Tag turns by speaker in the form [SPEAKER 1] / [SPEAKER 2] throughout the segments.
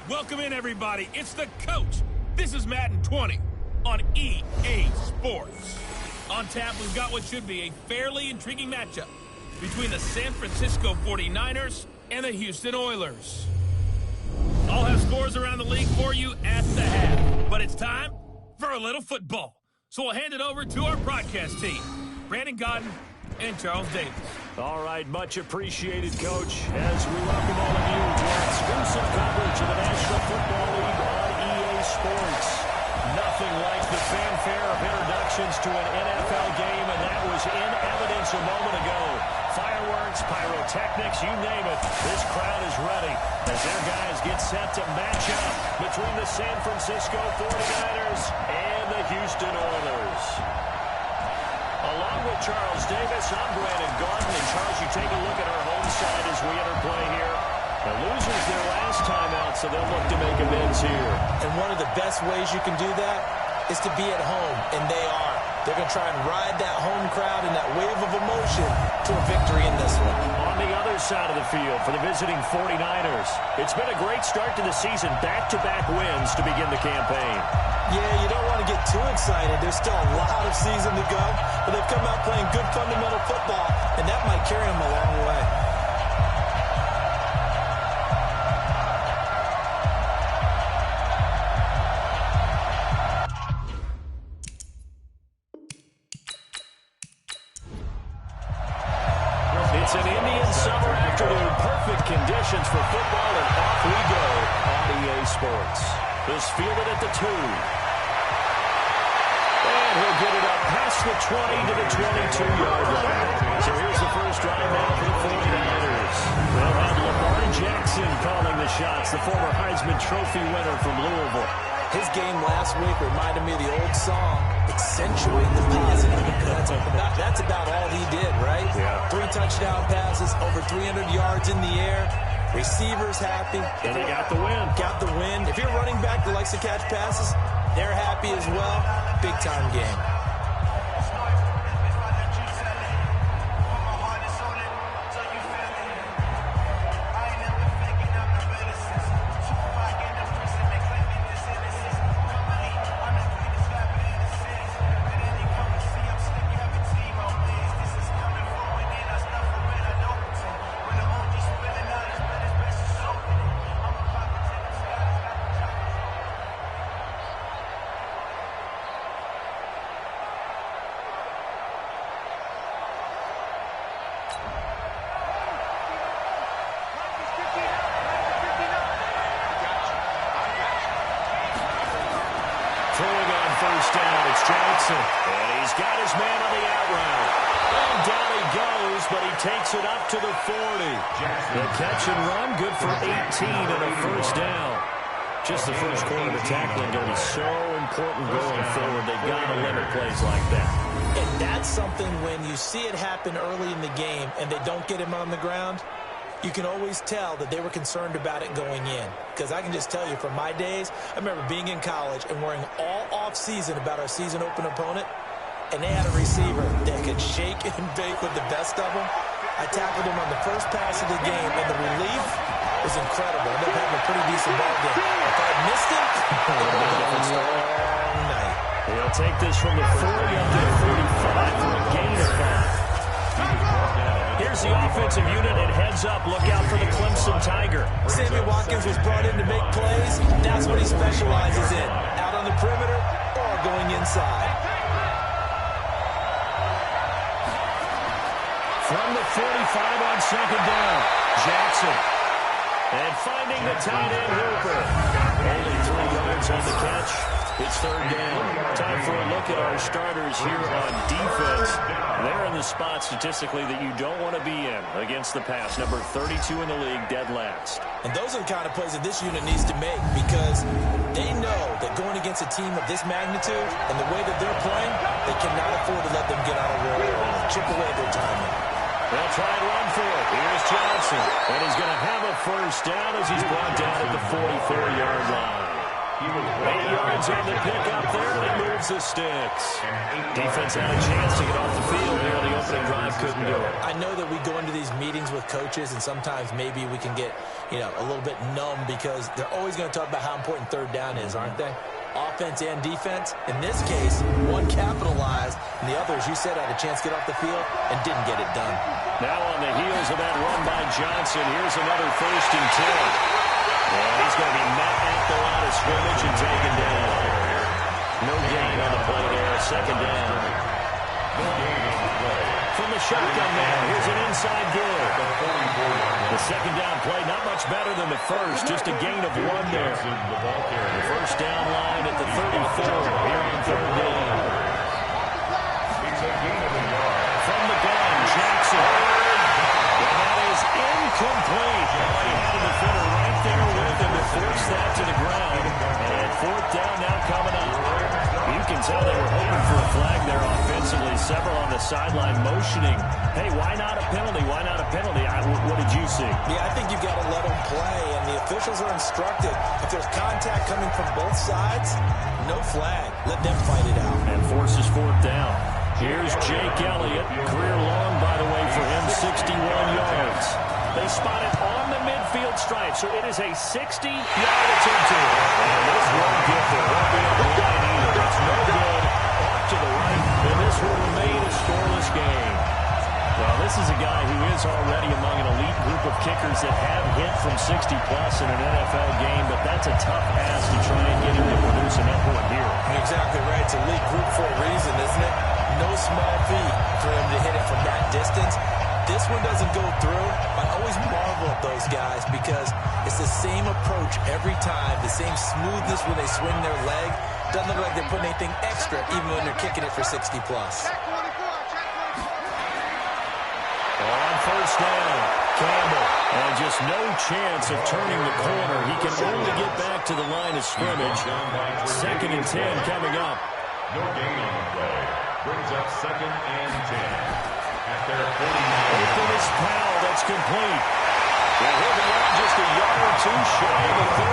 [SPEAKER 1] Welcome in, everybody. It's the coach. This is Madden 20 on EA Sports. On tap, we've got what should be a fairly intriguing matchup between the San Francisco 49ers and the Houston Oilers. I'll have scores around the league for you at the half, but it's time for a little football. So we'll hand it over to our broadcast team, Brandon Godden and Charles Davis.
[SPEAKER 2] All right, much appreciated, Coach, as we welcome all of you to our exclusive coverage of the National Football League on EA Sports. Nothing like the fanfare of introductions to an NFL game, and that was in evidence a moment ago. Fireworks, pyrotechnics, you name it. This crowd is ready as their guys get set to match up between the San Francisco 49ers and the Houston Oilers. Along with Charles Davis, I'm Brandon Godden. And Charles, you take a look at our home side as we interplay here. The losers their last time out, so they'll look to make amends here.
[SPEAKER 3] And one of the best ways you can do that is to be at home, and they are. They're going to try and ride that home crowd and that wave of emotion to a victory in this one.
[SPEAKER 2] On the other side of the field for the visiting 49ers, it's been a great start to the season. Back-to-back wins to begin the campaign.
[SPEAKER 3] Yeah, you don't want to get too excited. There's still a lot of season to go, but they've come out playing good fundamental football, and that might carry them a long way.
[SPEAKER 2] It's an Indian summer afternoon. Perfect conditions for football, and off we go on EA Sports. This fielded at the 2. And he'll get it up past the 20 to the 22-yard line. So here's the first drive now for the 49ers. They'll have Lamar Jackson calling the shots, the former Heisman Trophy winner from Louisville.
[SPEAKER 3] His game last week reminded me of the old song, Accentuate the Positive. That's about all he did, right?
[SPEAKER 2] Yeah.
[SPEAKER 3] 3 touchdown passes, over 300 yards in the air. Receivers happy.
[SPEAKER 2] And he got the win.
[SPEAKER 3] Got the win. If you're a running back that likes to catch passes, they're happy as well. Big-time game.
[SPEAKER 2] Throwing on first down, it's Jackson. And he's got his man on the out route. And down he goes, but he takes it up to the 40. The catch and run, good for 18 and a first down. Just the first quarter of the tackling going to be so important going forward. They've got to limit plays like that.
[SPEAKER 3] And that's something when you see it happen early in the game and they don't get him on the ground, you can always tell that they were concerned about it going in. Because I can just tell you from my days, I remember being in college and worrying all off-season about our season open opponent, and they had a receiver that could shake and bake with the best of them. I tackled him on the first pass of the game, and the relief was incredible. I ended up having a pretty decent ball game. If I had missed him, it would have been a different long night.
[SPEAKER 2] He'll take this from the 40 up to the 45 for a gain of 5. Here's the offensive unit, and heads up. Look out for the Clemson Tiger.
[SPEAKER 3] Sammy Watkins was brought in to make plays. That's what he specializes in. Out on the perimeter or going inside.
[SPEAKER 2] From the 45 on second down, Jackson. And finding the tight end, Hooper. Only 3 yards on the catch. It's third down. Time for a look at our starters here on defense. They're in the spot statistically that you don't want to be in against the pass. Number 32 in the league, dead last.
[SPEAKER 3] And those are the kind of plays that this unit needs to make because they know that going against a team of this magnitude and the way that they're playing, they cannot afford to let them get out of roll and chip away their timing.
[SPEAKER 2] They'll try and run for it. Here's Johnson. And he's going to have a first down as he's brought down at the 44-yard line. 8 yards on the pickup there, and it moves the sticks. Defense had a chance to get off the field here on the opening drive, couldn't do it.
[SPEAKER 3] I know that we go into these meetings with coaches, and sometimes maybe we can get, a little bit numb because they're always going to talk about how important third down is, aren't they? Offense and defense. In this case, one capitalized, and the other, as you said, had a chance to get off the field and didn't get it done.
[SPEAKER 2] Now on the heels of that run by Johnson, here's another 1st and 10. And he's going to be met at the line of scrimmage and taken down. No gain on the play there, 2nd down. From the shotgun man, here's an inside give. The 2nd down play, not much better than the first, just a gain of 1 there. The 1st down line at the 34 here on 3rd down. From the gun, Jackson. And that is incomplete. He had a defender right there with him to force that to the ground. And 4th down now coming up. You can tell they were hoping for a flag there offensively. Several on the sideline motioning. Hey, why not a penalty? Why not a penalty? What did you see?
[SPEAKER 3] Yeah, I think you've got to let them play, and the officials are instructed. If there's contact coming from both sides, no flag. Let them fight it out.
[SPEAKER 2] And forces 4th down. Here's Jake Elliott. Career long, by the way, for him, 61 yards. They spot it on the midfield stripe, so it is a 60-yard attempt to it. And this won't get there. Won't be on the line either. It's no good. Off to the right, and this will remain a scoreless game. Well, this is a guy who is already among an elite group of kickers that have hit from 60-plus in an NFL game, but that's a tough ask to try and get him to produce enough one here.
[SPEAKER 3] You're exactly right. It's a elite group for a reason, isn't it? No small feat for him to hit it from that distance. This one doesn't go through. I always marvel at those guys because it's the same approach every time, the same smoothness when they swing their leg. Doesn't look like they're putting anything extra even when they're kicking it for 60-plus.
[SPEAKER 2] On 1st down, Campbell. And just no chance of turning the corner. He can only get back to the line of scrimmage. 2nd and 10 coming up.
[SPEAKER 4] No gain on the play. Brings up 2nd and 10. At their 49.
[SPEAKER 2] Open is Powell. That's complete. Well, he'll be out just a yard or 2 shy of the 30.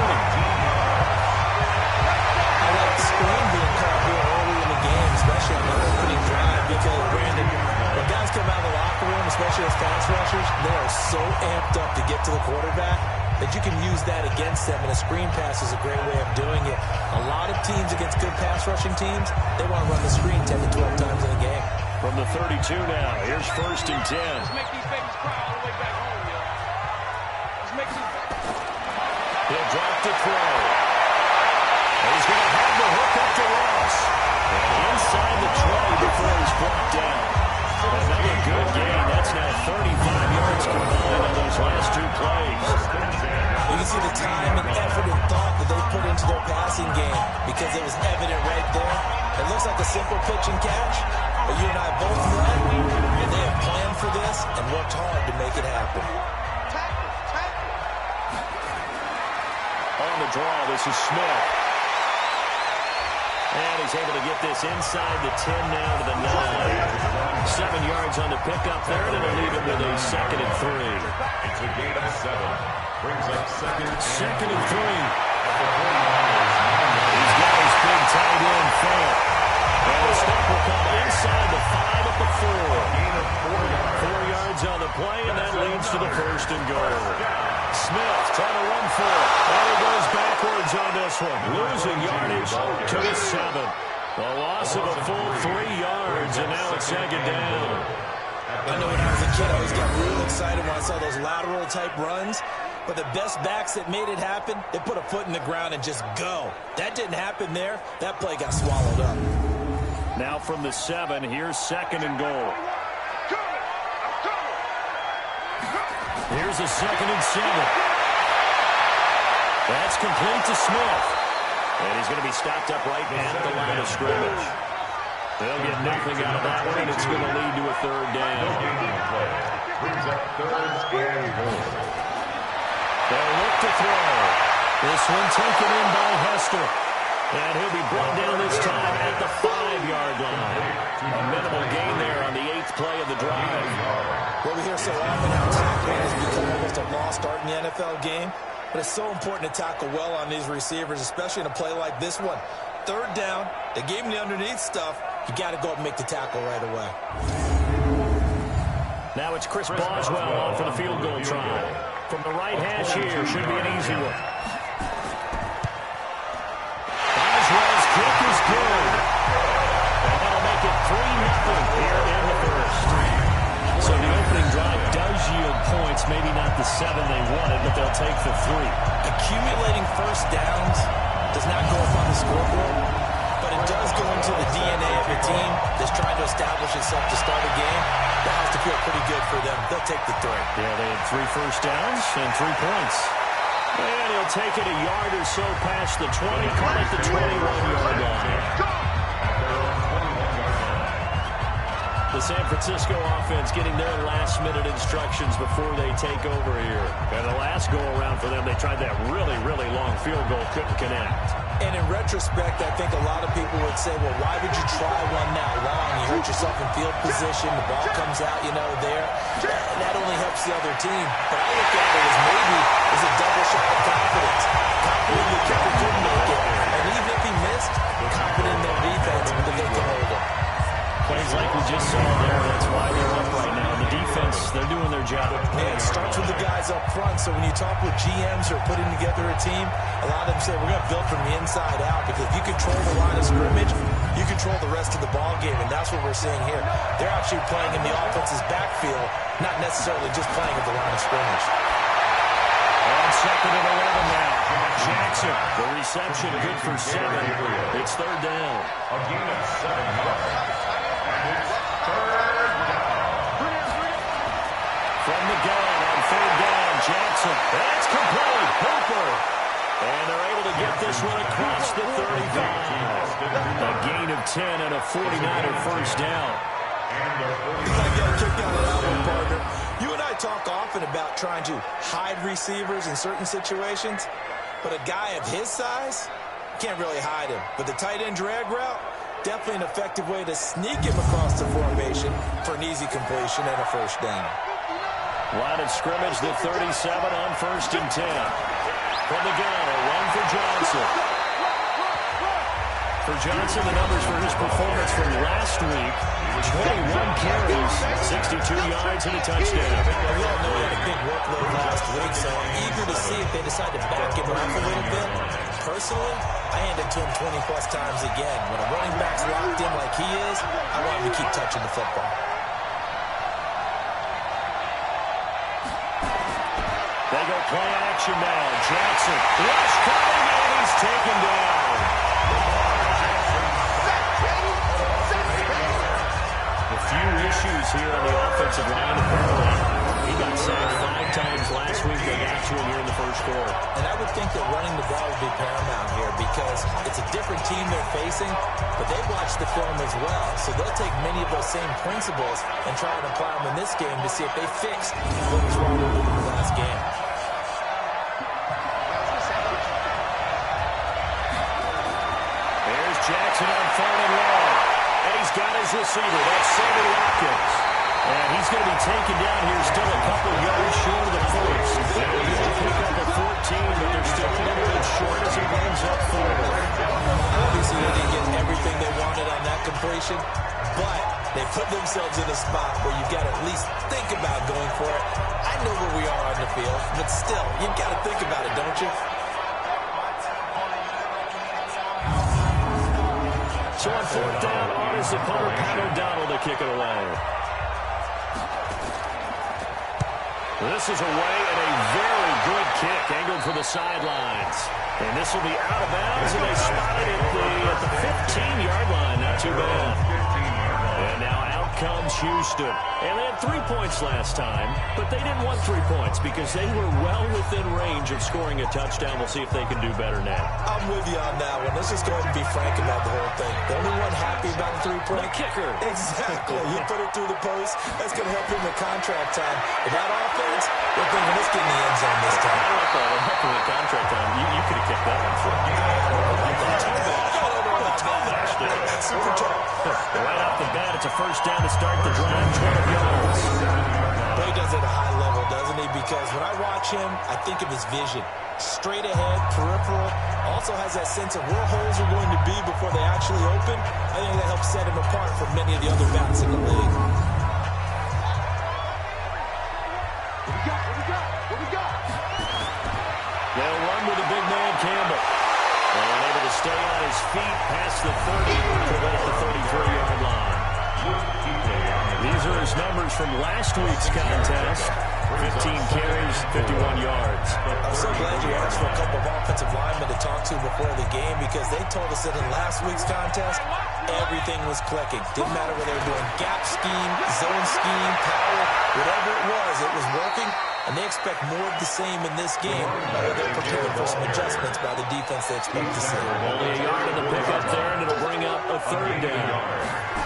[SPEAKER 3] I like the screen being called here early in the game, especially on the opening drive, because, Brandon, when guys come out of the locker room, especially as pass rushers, they are so amped up to get to the quarterback that you can use that against them, and a screen pass is a great way of doing it. A lot of teams against good pass rushing teams, they want to run the screen 10 to 12 times in a game.
[SPEAKER 2] From the 32 now, here's 1st and 10.
[SPEAKER 5] Let's make these babies cry all the way back home, yo. Let's make these...
[SPEAKER 2] He'll drop to throw. And he's going to have the hook up to Ross. And inside the 20 before he's brought down. Another good gain. That's now 35 yards combined on those last 2 plays.
[SPEAKER 3] You can see the time and effort and thought that they put into their passing game because it was evident right there. It looks like a simple pitch and catch, but you and I both know that they have planned for this and worked hard to make it happen.
[SPEAKER 2] On the draw, this is Smith. And he's able to get this inside the 10 now to the 9. 7 yards on the pickup there, and it'll leave it with a 2nd and 3.
[SPEAKER 4] It's a gain of 7. Brings up
[SPEAKER 2] 2nd and 3. He's got his big tight end Fant. And the stop will come inside the 5 at the 4.
[SPEAKER 4] gain of 4 yards.
[SPEAKER 2] 4 yards on the play, and that leads to the 1st and goal. Smith trying to run for it. And he goes backwards on this one. Losing yardage to the 7. A loss of a full 3 yards, and now it's 2nd down.
[SPEAKER 3] I know when I was a kid, I always got real excited when I saw those lateral-type runs. But the best backs that made it happen, they put a foot in the ground and just go. That didn't happen there. That play got swallowed up.
[SPEAKER 2] Now from the 7, here's 2nd and goal. Here's a 2nd and 7. That's complete to Smith. And he's going to be stopped up right at the line of scrimmage. They'll get nothing out of that one, and it's going to lead to a 3rd down.
[SPEAKER 4] Brings up 3rd and goal.
[SPEAKER 2] They'll look to throw. This one taken in by Hester. And he'll be brought down this time at the 5-yard line. A minimal gain there on the 8th play of the drive.
[SPEAKER 3] What we hear so often, how tackling has become almost a lost art in the NFL game. But it's so important to tackle well on these receivers, especially in a play like this one. Third down, they gave him the underneath stuff. You got to go up and make the tackle right away.
[SPEAKER 2] Now it's Chris Boswell on for the field goal try. From the right hash here, should be an easy one. Boswell's kick is good. And that'll make it 3-0 here in the first. So the opening drive does yield points, maybe not the 7 they wanted, but they'll take the 3.
[SPEAKER 3] Accumulating first downs does not go up on the scoreboard, but it does go into the DNA of a team that's trying to establish itself to start a game. That has to feel pretty good for them. They'll take the 3.
[SPEAKER 2] Yeah, they had 3 first downs and 3 points. And he'll take it a yard or so past the 20, call it the 21-yard line. The San Francisco offense getting their last-minute instructions before they take over here. And the last go-around for them, they tried that really, really long field goal, couldn't connect.
[SPEAKER 3] And in retrospect, I think a lot of people would say, well, why would you try one that long? You hurt yourself in field position. The ball comes out, there. That only helps the other team. But I look at it as maybe as a double shot of confidence. Confident the kicker couldn't make it. And even if he missed, confident in their defense that they can hold him.
[SPEAKER 2] Plays like we just saw there, that's why they're up right now. The defense, they're doing their job.
[SPEAKER 3] Yeah, it starts with the guys up front, so when you talk with GMs who are putting together a team, a lot of them say, we're going to build from the inside out, because if you control the line of scrimmage, you control the rest of the ball game, and that's what we're seeing here. They're actually playing in the offense's backfield, not necessarily just playing at the line of scrimmage.
[SPEAKER 2] On 2nd and 11 now. Jackson, the reception good for 7. It's 3rd down.
[SPEAKER 4] A gain of 7 yards. And it's 3rd down.
[SPEAKER 2] From the gun on 3rd down, Jackson. That's complete. Hooper. And they're able to get this one across the 35. A gain of 10 and a 49er first down.
[SPEAKER 3] I got a kick out of that one, partner. You and I talk often about trying to hide receivers in certain situations, but a guy of his size, can't really hide him. But the tight end drag route, definitely an effective way to sneak him across the formation for an easy completion and a first down.
[SPEAKER 2] Line of scrimmage, the 37 on 1st and 10. From the gun, a run for Johnson. For Johnson, the numbers for his performance from last week, 21 carries, 62 yards and a touchdown.
[SPEAKER 3] We all know he had a big workload last week, so I'm eager to see if they decide to back him off a little bit. Personally, I hand it to him 20-plus times again. When a running back's locked in like he is, I want him to keep touching the football.
[SPEAKER 2] They go play action now. Jackson, rush coming, and he's taken down. A few issues here on the offensive line. He got sacked 5 times last week. They got to him here in the first quarter.
[SPEAKER 3] And I would think that running the ball would be paramount here because it's a different team they're facing, but they watch the film as well. So they'll take many of those same principles and try and apply them in this game to see if they fix what was wrong with them in the last game.
[SPEAKER 2] There's Jackson on 3rd and long. And he's got his receiver. That's Sammy Watkins. And he's going to be taken down here still a couple yards short of the first. They'll pick up a 14, but they're still a little bit short as it runs up forward.
[SPEAKER 3] Obviously, they didn't get everything they wanted on that completion, but they put themselves in a spot where you've got to at least think about going for it. I know where we are on the field, but still, you've got to think about it, don't you?
[SPEAKER 2] So on 4th down, on is the punter, Pat O'Donnell, to kick it away. This is away and a very good kick, angled for the sidelines. And this will be out of bounds, and they spotted it at the 15-yard line. Not too bad. And now out comes Houston. And they had 3 points last time, but they didn't want 3 points because they were well within range of scoring a touchdown. We'll see if they can do better now.
[SPEAKER 3] I'm with you on that one. Let's just go ahead and be frank about the whole thing. The only one happy about the 3-point?
[SPEAKER 2] The kicker.
[SPEAKER 3] Exactly. You put it through the post. That's going to help him with contract time. But that offense, they're thinking, let's get in the end zone this time.
[SPEAKER 2] I like that. Helping with contract time. You could have kicked that one for me.
[SPEAKER 3] I don't know about That's super tall.
[SPEAKER 2] Right off the bat, it's a first down to start the drive, 12 yards.
[SPEAKER 3] Boy, he does it at a high level, doesn't he? Because when I watch him, I think of his vision. Straight ahead, peripheral, also has that sense of where holes are going to be before they actually open. I think that helps set him apart from many of the other backs in the league.
[SPEAKER 5] What we got?
[SPEAKER 2] They'll run with the big man, Campbell. And able to stay on his feet past the 30, prevent the 33-yard line. These are his numbers from last week's contest. 15 carries, 51 yards.
[SPEAKER 3] I'm so glad you asked for a couple of offensive linemen to talk to before the game because they told us that in last week's contest, everything was clicking. Didn't matter whether they were doing gap scheme, zone scheme, power, whatever it was working. And they expect more of the same in this game, although they're prepared for some adjustments by the defense they expect to see.
[SPEAKER 2] Only a yard in the pickup there, and it'll bring up a third down.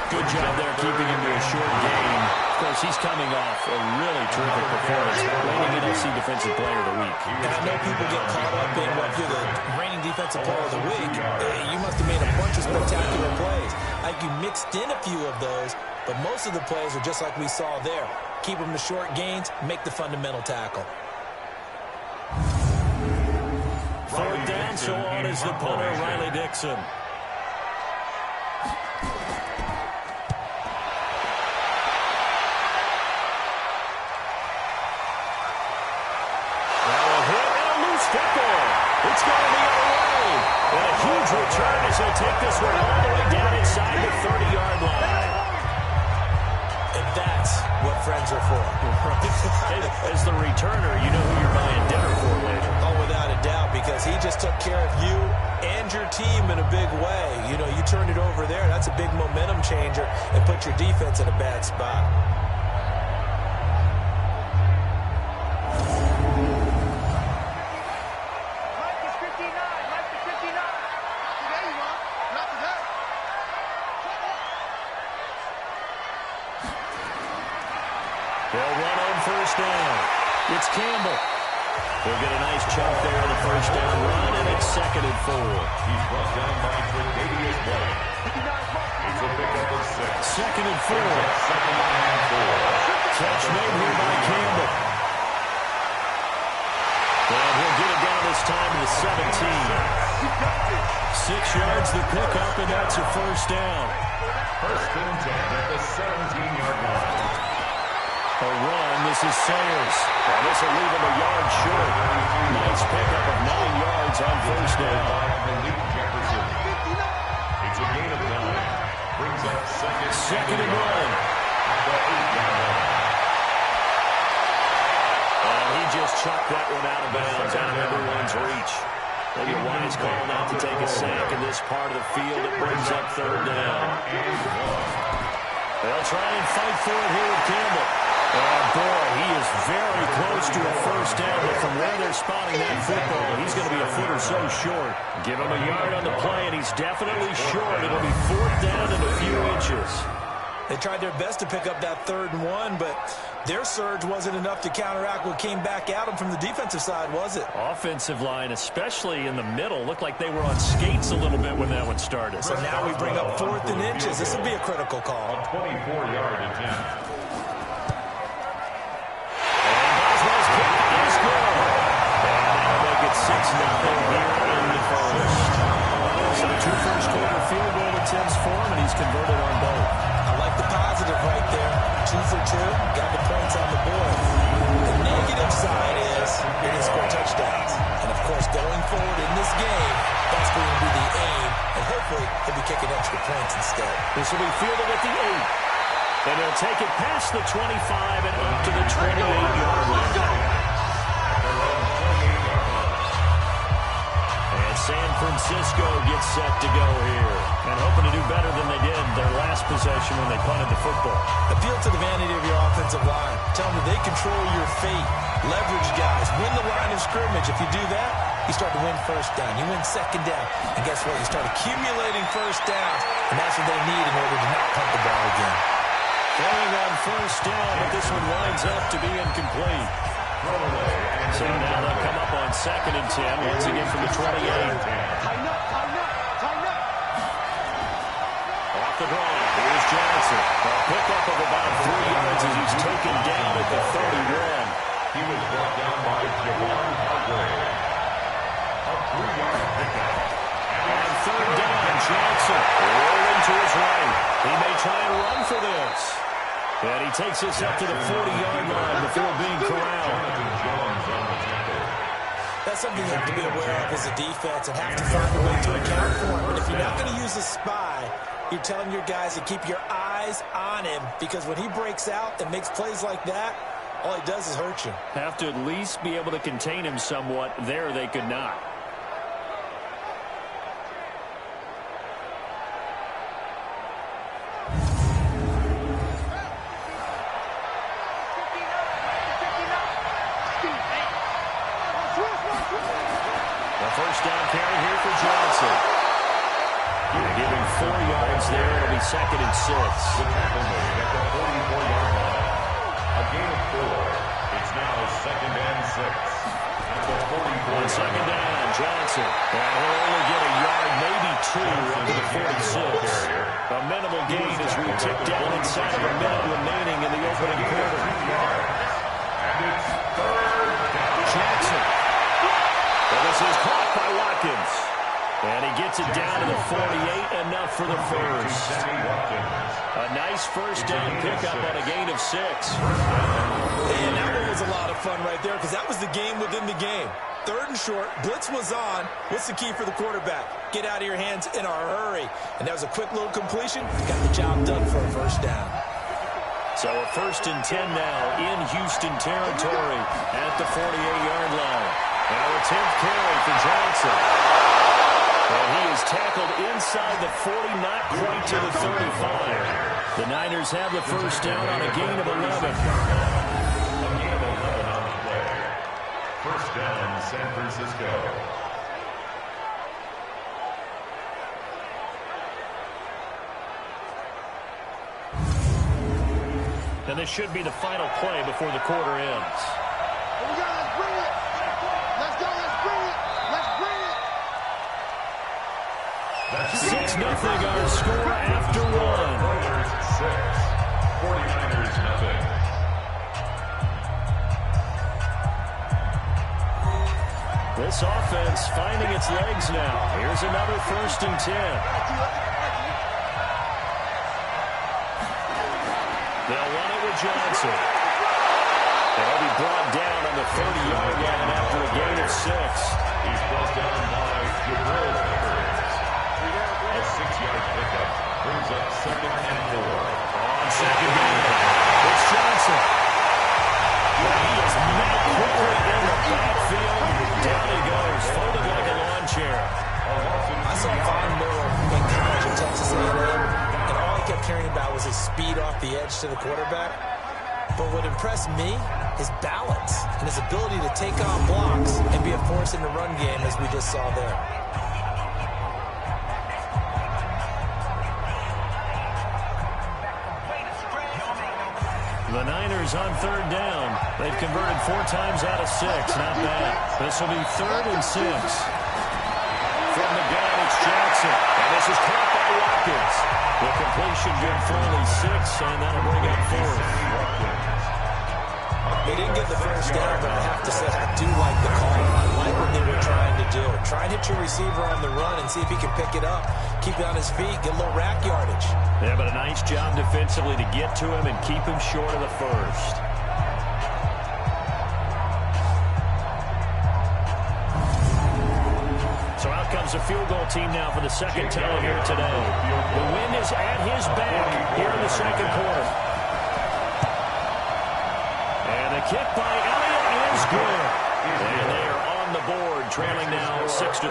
[SPEAKER 2] Good job there keeping him to a short gain. Of course, he's coming off a really terrific performance, reigning NFC Defensive Player of the Week.
[SPEAKER 3] And I know people get caught up in what you're the reigning Defensive Player of the Week. You must have made a bunch of spectacular plays. Like you mixed in a few of those, but most of the plays are just like we saw there. Keep them to short gains, make the fundamental tackle.
[SPEAKER 2] Third down, so on is the punter, Riley Dixon. It's going to be away. And a huge return as he'll take this one all the way down inside the 30-yard line.
[SPEAKER 3] And that's what friends are for.
[SPEAKER 2] As the returner, you know who you're buying dinner for later.
[SPEAKER 3] Oh, without a doubt, because he just took care of you and your team in a big way. You know, you turned it over there. That's a big momentum changer and put your defense in a bad spot.
[SPEAKER 2] It's Campbell. They'll get a nice chunk there on the first down run, and it's 2nd and 4.
[SPEAKER 4] He's brought down by Tre'Davious White. It's a pickup of 6.
[SPEAKER 2] 2nd and 4. Catch made here by Campbell. And he'll get it down this time to the 17. 6 yards the pickup, and that's a first down.
[SPEAKER 4] First and 10 at the 17-yard line.
[SPEAKER 2] A run, this is Sayers. And this will leave him a yard short. Nice pickup of 9 yards on first down.
[SPEAKER 4] Malik Jefferson. It's a gain of 9. Brings up second and 1. At the 8-yard line.
[SPEAKER 2] And he just chucked that one out of bounds, out of everyone's reach. Maybe a wise call not to take a sack in this part of the field. It brings up third down. They'll try and fight for it here with Campbell. Oh, boy, he is very close to a first down, but from where they're spotting that football, he's going to be a foot or so short. Give him a yard on the play, and he's definitely short. It'll be 4th down and a few inches.
[SPEAKER 3] They tried their best to pick up that 3rd and 1, but their surge wasn't enough to counteract what came back at them from the defensive side, was it?
[SPEAKER 2] Offensive line, especially in the middle, looked like they were on skates a little bit when that one started.
[SPEAKER 3] So now we bring up 4th and inches. This will be a critical call.
[SPEAKER 4] A 24-yard attempt.
[SPEAKER 2] It's 6-0 here in the first. So 2 first-quarter field goal attempts for him, and he's converted on both.
[SPEAKER 3] I like the positive right there. 2 for 2, got the points on the board. The negative side is he didn't score touchdowns. And, of course, going forward in this game, that's going to be the aim. And hopefully he'll be kicking extra points instead.
[SPEAKER 2] This will be fielded at the 8. And he'll take it past the 25 and up to the 28-yard line. San Francisco gets set to go here. And hoping to do better than they did their last possession when they punted the football.
[SPEAKER 3] Appeal to the vanity of your offensive line. Tell them that they control your fate. Leverage guys. Win the line of scrimmage. If you do that, you start to win first down. You win second down. And guess what? You start accumulating first downs. And that's what they need in order to not punt the ball again.
[SPEAKER 2] Going on first down, but this one winds up to be incomplete. So now they'll come up on 2nd and 10, once again from the 28. off the draw. Here's Johnson. A pickup of about 3 yards as he's taken down at the 31.
[SPEAKER 4] He was brought down by Javon Hargrave. A 3-yard pickup.
[SPEAKER 2] On third down, Johnson rolling to his right. He may try and run for this. And he takes us up to the 40-yard line before being corralled.
[SPEAKER 3] That's something you have to be aware of as a defense and have to find a way to account for him. But if you're not going to use a spy, you're telling your guys to keep your eyes on him, because when he breaks out and makes plays like that, all he does is hurt you.
[SPEAKER 2] Have to at least be able to contain him somewhat. There they could not. First down carry here for Johnson. Give him 4 yards there. It'll be 2nd and 6.
[SPEAKER 4] The tackle made at the 44-yard line. A gain of 4. It's now 2nd and 6. At the 44.
[SPEAKER 2] On 2nd down, Johnson. And he'll only get a yard, maybe 2, up to the 46. A minimal gain as we tick down inside of a minute remaining in the opening quarter.
[SPEAKER 4] And it's 3rd down.
[SPEAKER 2] Johnson. Well, this is caught by Watkins. And he gets it down to the 48, enough for the first. A nice first down pickup on a gain of 6.
[SPEAKER 3] And that one was a lot of fun right there, because that was the game within the game. 3rd and short, blitz was on. What's the key for the quarterback? Get out of your hands in a hurry. And that was a quick little completion. Got the job done for a first down.
[SPEAKER 2] So a 1st and 10 now in Houston territory at the 48-yard line. Now a 10th carry for Johnson. And he is tackled inside the 40, not quite to the 35. The Niners have the first down on a gain of 11.
[SPEAKER 4] A gain of 11 on the play. First down, San Francisco.
[SPEAKER 2] And this should be the final play before the quarter ends.
[SPEAKER 6] Here we go, let's bring it. Let's go, let's bring it. Let's bring it.
[SPEAKER 2] 6-0 our score after 1.
[SPEAKER 4] 6. 49ers nothing.
[SPEAKER 2] This offense finding its legs now. Here's another 1st and 10. They'll run it with Johnson. They'll be brought down on the 30-yard line after a gain of 6.
[SPEAKER 4] He's brought down by Jabril Peppers. A 6-yard pickup brings up 2nd and 4.
[SPEAKER 2] On 2nd down, it's Johnson. He is met quickly in the backfield. Down he goes, folded like a lawn chair.
[SPEAKER 3] I saw Von Miller in college at Texas A&M, and all I kept hearing about was his speed off the edge to the quarterback. But what impressed me, his balance and his ability to take on blocks and be a force in the run game, as we just saw there.
[SPEAKER 2] The Niners on 3rd down. They've converted 4 times out of 6. Not bad. This will be 3rd and 6. From the gun, it's Johnson. And this is caught by Watkins. The completion good for only 6, and that'll bring up 4th.
[SPEAKER 3] They didn't get the first down, but I have to say I do like the call. I like what they were trying to do. Try and hit your receiver on the run and see if he can pick it up. Keep it on his feet, get a little rack yardage.
[SPEAKER 2] Yeah, but a nice job defensively to get to him and keep him short of the first. So out comes the field goal team now for the 2nd time here today. The wind is at his back here in the 2nd quarter. And the kick by Elliott is good. And they are on the board, trailing now 6-3.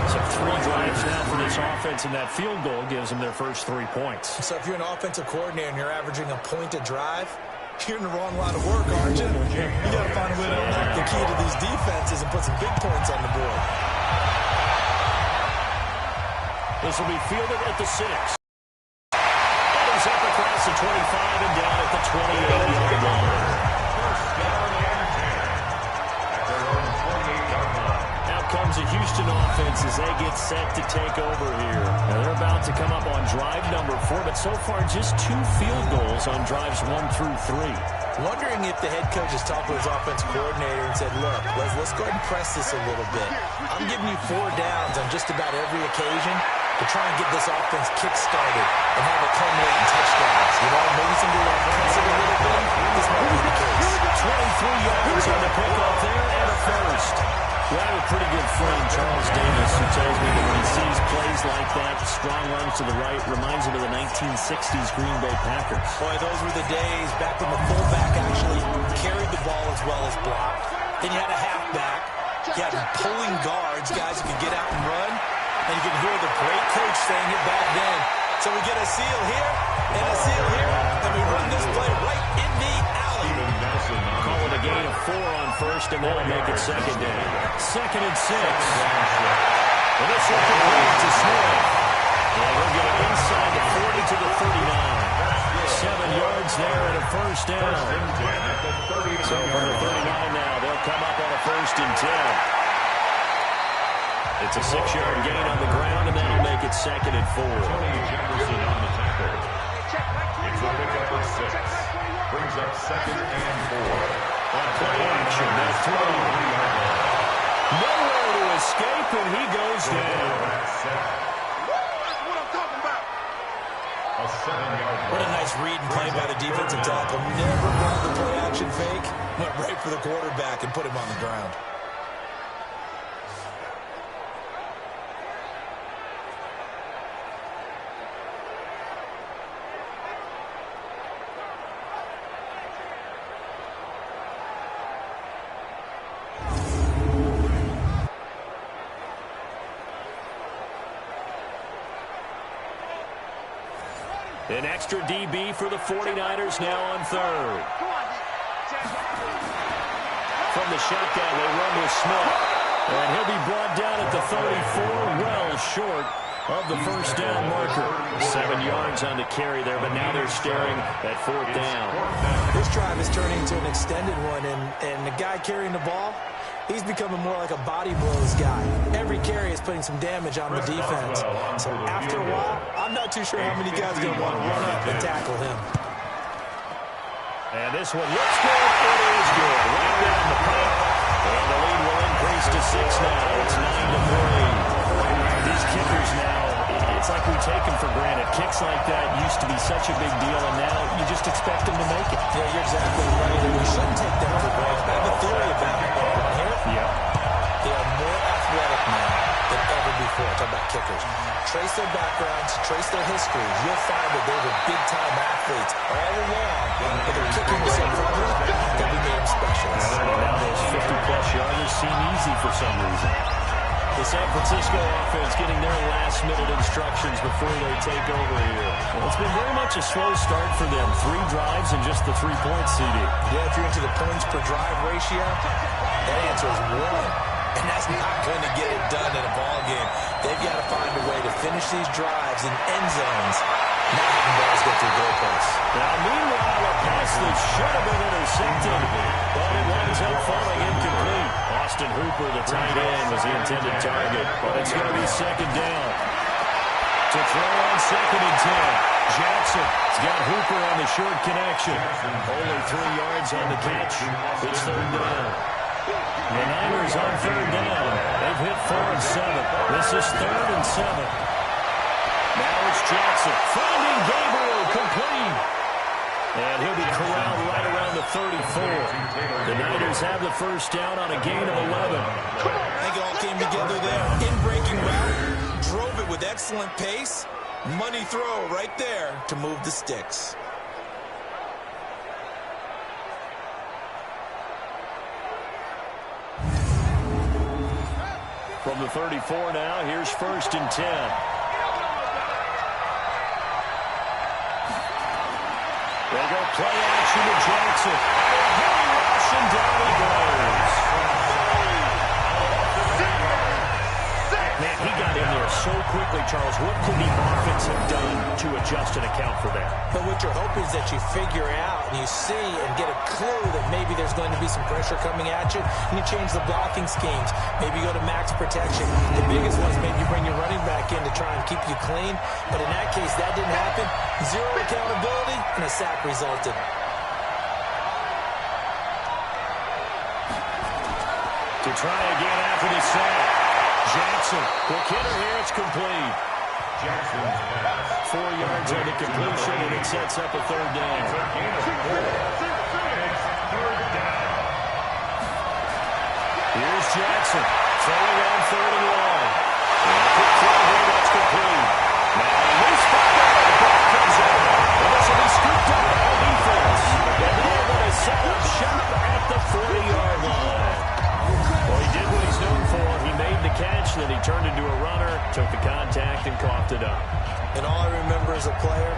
[SPEAKER 2] So 3 drives now for this offense, and that field goal gives them their first 3 points.
[SPEAKER 3] So if you're an offensive coordinator and you're averaging a point a drive, you're in the wrong line of work, aren't you? You got to find a way to unlock the key to these defenses and put some big points on the board.
[SPEAKER 2] This will be fielded at the 6. It's up across the 25 and down at the 28-yard line.
[SPEAKER 4] First down and 10 at their own 28-yard line.
[SPEAKER 2] Now comes the Houston offense as they get set to take over here. Now they're about to come up on drive number 4, but so far just 2 field goals on drives 1 through 3.
[SPEAKER 3] Wondering if the head coach has talked to his offense coordinator and said, look, let's go ahead and press this a little bit. I'm giving you 4 downs on just about every occasion to try and get this offense kick-started and have it culminate in touchdowns. You know, maybe somebody will press it a little bit. This might be the case.
[SPEAKER 2] 23 yards on the pickoff there and a first. Well, I have a pretty good friend, Charles Davis, who tells me that when he sees plays like that, strong runs to the right, reminds him of the 1960s Green Bay Packers.
[SPEAKER 3] Boy, those were the days back when the fullback actually carried the ball as well as blocked. Then you had a halfback. You had pulling guards, guys who could get out and run. And you can hear the great coach saying it back then. So we get a seal here and a seal here, and we run this play right in the alley.
[SPEAKER 2] Call it a gain of 4 on first, and that'll make it second down. 2nd and 6. And this will complete to Smith. And we'll get it inside the 40 to the 39. 7 yards there and a first down. So from the 39 now, they'll come up on a 1st and 10. It's a 6-yard gain on the ground, and that'll make it 2nd and 4.
[SPEAKER 4] Tony Jefferson on the tackle. It's a pickup of 6. Brings up 2nd and 4.
[SPEAKER 2] On play action, that throw. Nowhere to escape, and he goes down.
[SPEAKER 6] That's what I'm talking about.
[SPEAKER 4] A 7-yard
[SPEAKER 3] What a nice read and play by the defensive tackle. Never run the play action fake. Went right for the quarterback and put him on the ground.
[SPEAKER 2] An extra DB for the 49ers now on 3rd. From the shotgun, they run with Smith. And he'll be brought down at the 34, well short of the first down marker. 7 yards on the carry there, but now they're staring at 4th down.
[SPEAKER 3] This drive is turning into an extended one, and the guy carrying the ball, he's becoming more like a body blows guy. Every carry is putting some damage on the defense. So after a while, I'm not too sure how many guys are going to want to run up and tackle him.
[SPEAKER 2] And this one looks good. It is good. Right down the pipe. And the lead will increase to 6 now. It's 9-3. These kickers now, it's like we take them for granted. Kicks like that used to be such a big deal, and now you just expect them to make it.
[SPEAKER 3] Yeah, you're exactly right. And we shouldn't take them for granted. I have a theory about it.
[SPEAKER 2] Yeah.
[SPEAKER 3] They are more athletic now than ever before. Talk about kickers. Trace their backgrounds, trace their histories. You'll find that they were big-time athletes all along, but their kicking was so prevalent that we made them specialists.
[SPEAKER 2] And now those 50-plus yarders seem easy for some reason. The San Francisco offense getting their last-minute instructions before they take over here. Well, it's been very much a slow start for them. 3 drives and just the 3 points, CD.
[SPEAKER 3] Yeah, if you're into the points per drive ratio, that answer is 1. And that's not going to get it done in a ball game. They've got to find a way to finish these drives in end zones, not having balls go through goalposts.
[SPEAKER 2] Now, meanwhile, a pass that should have been intercepted, but it winds up falling incomplete. Austin Hooper, the tight end, was the intended target, but it's going to be 2nd down. To throw on 2nd and 10. Jackson's got Hooper on the short connection. Only 3 yards on the catch. It's 3rd down. The Niners on 3rd down. They've hit 4 and 7. This is 3rd and 7. Now it's Jackson. Finding Gabriel complete. And he'll be corralled right around the 34. The Niners have the first down on a gain of 11.
[SPEAKER 3] I think it all came together there. In-breaking route. Drove it with excellent pace. Money throw right there to move the sticks.
[SPEAKER 2] From the 34 now, here's 1st and 10. They go play action to Jackson. Heavy rush, and down he goes. Man, he got in there so quickly, Charles. What could the offense have done to adjust and account for that.
[SPEAKER 3] But what you're hoping is that you figure out and you see and get a clue that maybe there's going to be some pressure coming at you, and you change the blocking schemes. Maybe you go to max protection. The biggest one is maybe you bring your running back in to try and keep you clean. But in that case, that didn't happen. Zero accountability, and a sack resulted.
[SPEAKER 2] To try again after the sack. Jackson, quick hitter here, it's complete.
[SPEAKER 4] Jackson's pass.
[SPEAKER 2] 4 yards on the completion, and it sets up a third down. Here's Jackson, throwing on 3rd and long. And a quick throw here, that's complete. Now, loose ball, the ball comes out. And this will be scooped up by defense. And they're going to set up shop at the 40-yard line. Well, he did what he's known for. He made the catch, then he turned into a runner, took the contact, and coughed it up.
[SPEAKER 3] And all I remember as a player,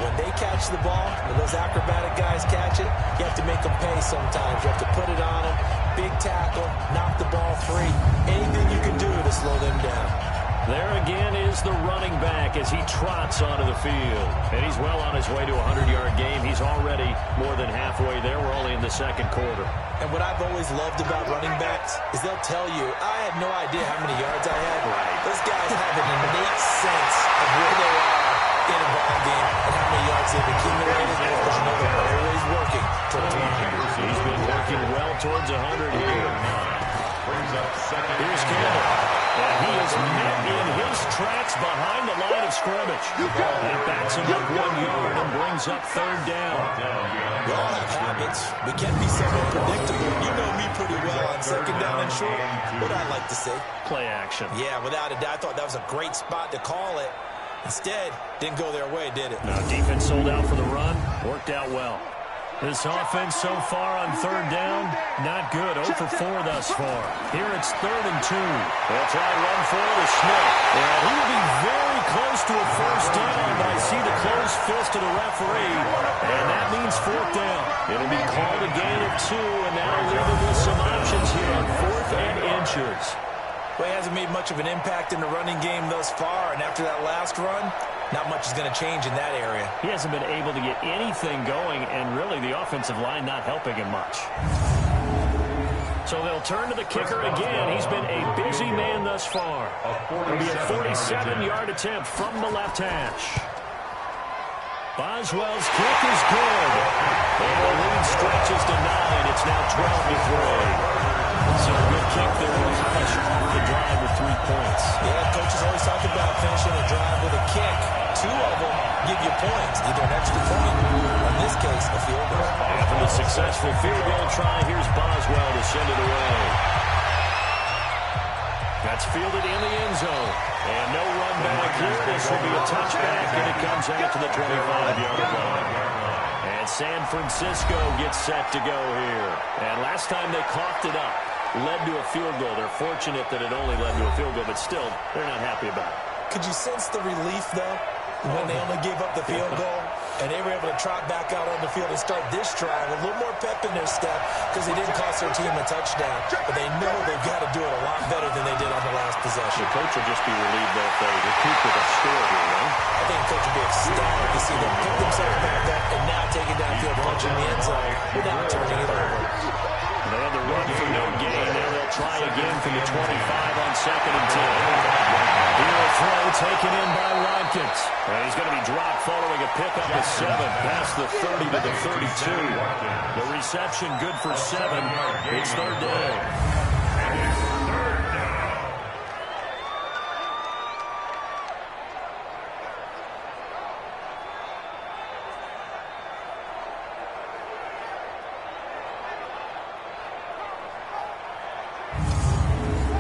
[SPEAKER 3] when they catch the ball, when those acrobatic guys catch it, you have to make them pay sometimes. You have to put it on them, big tackle, knock the ball free. Anything you can do to slow them down.
[SPEAKER 2] There again is the running back as he trots onto the field. And he's well on his way to a 100-yard game. He's already more than halfway there. We're only in the second quarter.
[SPEAKER 3] And what I've always loved about running backs is they'll tell you, I had no idea how many yards I had.
[SPEAKER 2] Right.
[SPEAKER 3] Those guys have an innate sense of where they are in a ball game and how many yards they've accumulated, because you know they're always working towards 100.
[SPEAKER 2] He's been working well towards 100 here.
[SPEAKER 4] Brings up second.
[SPEAKER 2] Here's Campbell. And he is met in his tracks behind the line of scrimmage. That backs him up 1 yard and brings up third down.
[SPEAKER 3] We all have habits. We can be somewhat predictable. You know me pretty well on second down and short. What I like to say.
[SPEAKER 2] Play action.
[SPEAKER 3] Yeah, without a doubt. I thought that was a great spot to call it. Instead, didn't go their way, did it?
[SPEAKER 2] Now, defense sold out for the run. Worked out well. This offense so far on third down, not good. 0 for 4 thus far. Here it's 3rd and 2. They'll try and run for it to Smith. And he will be very close to a first down, but I see the closed fist of the referee, and that means 4th down. It'll be called a gain of 2, and now leaving with some options here on 4th and inches.
[SPEAKER 3] Well, he hasn't made much of an impact in the running game thus far, and after that last run, not much is going to change in that area.
[SPEAKER 2] He hasn't been able to get anything going, and really the offensive line not helping him much. So they'll turn to the kicker again. He's been a busy man thus far. It'll be a 47-yard attempt from the left hash. Boswell's kick is good. And the lead stretches to 9. It's now 12-3. So a good kick there to finish the drive with 3 points.
[SPEAKER 3] Yeah, coaches always talk about finishing a drive with a kick. 2 of them give you points, either an extra point, or in this case, a field goal.
[SPEAKER 2] After the successful field goal try, here's Boswell to send it away. That's fielded in the end zone. And no run back here. This will be a touchback, and it comes out to the 25-yard line. And San Francisco gets set to go here. And last time they coughed it up, led to a field goal. They're fortunate that it only led to a field goal, but still, they're not happy about it.
[SPEAKER 3] Could you sense the relief, though, when they only gave up the field goal and they were able to trot back out on the field and start this drive with a little more pep in their step because they didn't cost their team a touchdown, but they know they've got to do it a lot better than they did on the last possession.
[SPEAKER 2] The coach will just be relieved that they recoup with a score here, right?
[SPEAKER 3] I think the coach will be ecstatic to see them pick themselves back up and now take it downfield, punching the end zone without turning it over.
[SPEAKER 2] They had the run for no gain. Now they'll try again from the 25 on 2nd and 10. Here a throw taken in by Watkins. And he's going to be dropped following a pickup of 7 past the 30 to the 32. The reception good for 7. It's 3rd down.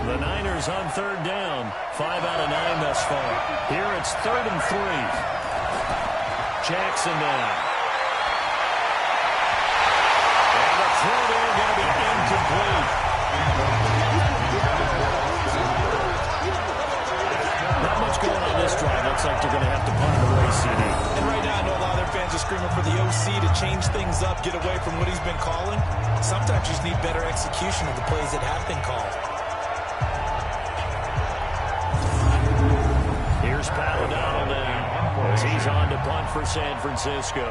[SPEAKER 2] The Niners on 3rd down. 5 out of 9 thus far. Here it's 3rd and 3. Jackson now. And the throw there going to be incomplete. Not much going on this drive. Looks like they're going to have to punt it away, CD.
[SPEAKER 3] And right now I know a lot of their fans are screaming for the OC to change things up, get away from what he's been calling. Sometimes you just need better execution of the plays that have been called.
[SPEAKER 2] Here's Pat O'Donnell now. as he's on to punt for San Francisco.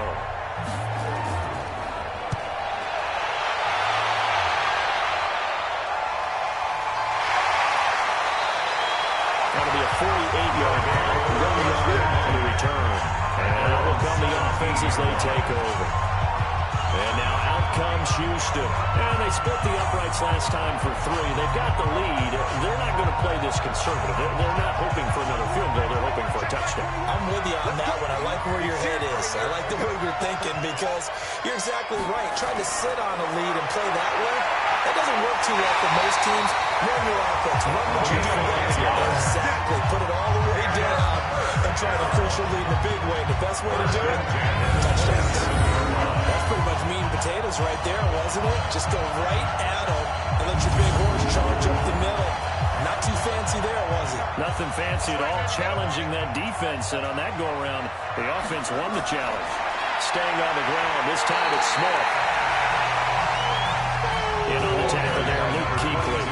[SPEAKER 2] That'll be a 48-yard punt, 1 yard on the return. And out will come the offense as they take over. And now out comes Houston. And they split the uprights last time for 3. They've got the lead. They're not going to play this conservative. They're not hoping for another field goal. They're hoping for a touchdown.
[SPEAKER 3] I'm with you on that one. I like where your head is. I like the way you're thinking because you're exactly right. Trying to sit on a lead and play that way, that doesn't work too well for most teams. Run your offense. Run what you do best. Exactly. Put it all the way down and try to push your lead in a big way. The best way to do it, touchdowns. That's pretty much meat and potatoes right there, wasn't it? Just go right at them and let your big horse charge up the middle. Not too fancy there, was it? Nothing fancy at all. Challenging that defense, and on that go-around, the offense won the challenge. Staying on the ground. This time it's Smith. In on the tackle there, Luke Kuechly.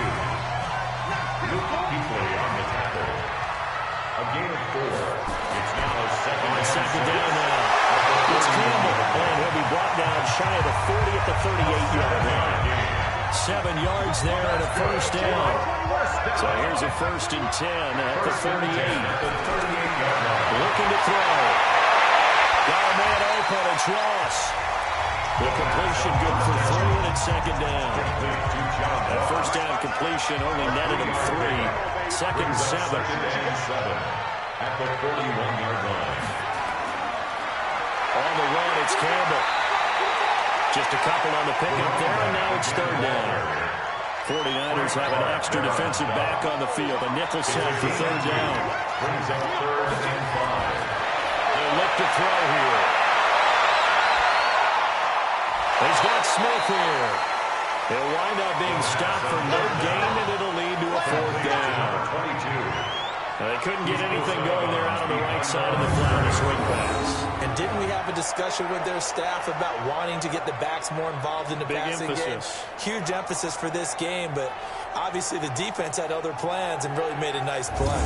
[SPEAKER 4] Luke Kuechly on the tackle. A gain of 4. It's now second
[SPEAKER 2] down now. It's Campbell, and he'll be brought down shy of the 40 at the 38-yard line. 7 yards there and a first down. So here's a 1st and 10 at the 38. Looking to throw. Got a man open. It's Ross. The completion good for 3, and it's 2nd down. That first down completion only netted him 3. 2nd and 7.
[SPEAKER 4] At the 41-yard line.
[SPEAKER 2] On the run, it's Campbell. Just a couple on the pickup there, and now it's 3rd down. 49ers have an extra defensive back on the field. A nickel set for 3rd down.
[SPEAKER 4] Brings up 3rd and 5.
[SPEAKER 2] They'll look to throw here. He's got Smith here. He'll wind up being stopped for no gain, and it'll lead to a 4th down.
[SPEAKER 4] 22.
[SPEAKER 2] They couldn't get anything going there out on the right side of the flat on the swing pass.
[SPEAKER 3] And didn't we have a discussion with their staff about wanting to get the backs more involved in the passing game? Huge emphasis for this game, but obviously the defense had other plans and really made a nice play.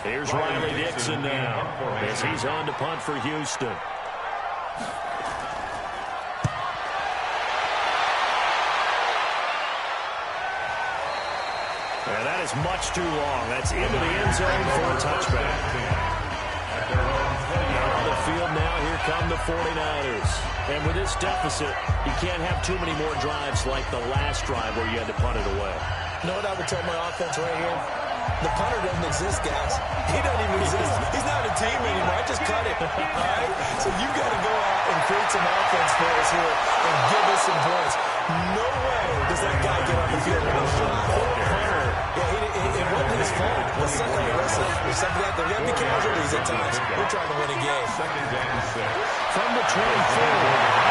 [SPEAKER 2] Here's Riley Dixon now as he's on to punt for Houston. And that is much too long. That's into the end zone for a touchback. On the field now, here come the 49ers. And with this deficit, you can't have too many more drives like the last drive where you had to punt it away.
[SPEAKER 3] You know what I would tell my offense right here? The punter doesn't exist, guys. He doesn't even exist. He's not a team anymore. I just cut him. All right? So you've got to go out and create some offense for us here and give us some points. No way does that guy get on the field with those drives. Yeah, it wasn't his fault. Listen, there got to be casualties at times. We're trying to win a game.
[SPEAKER 2] From the 24,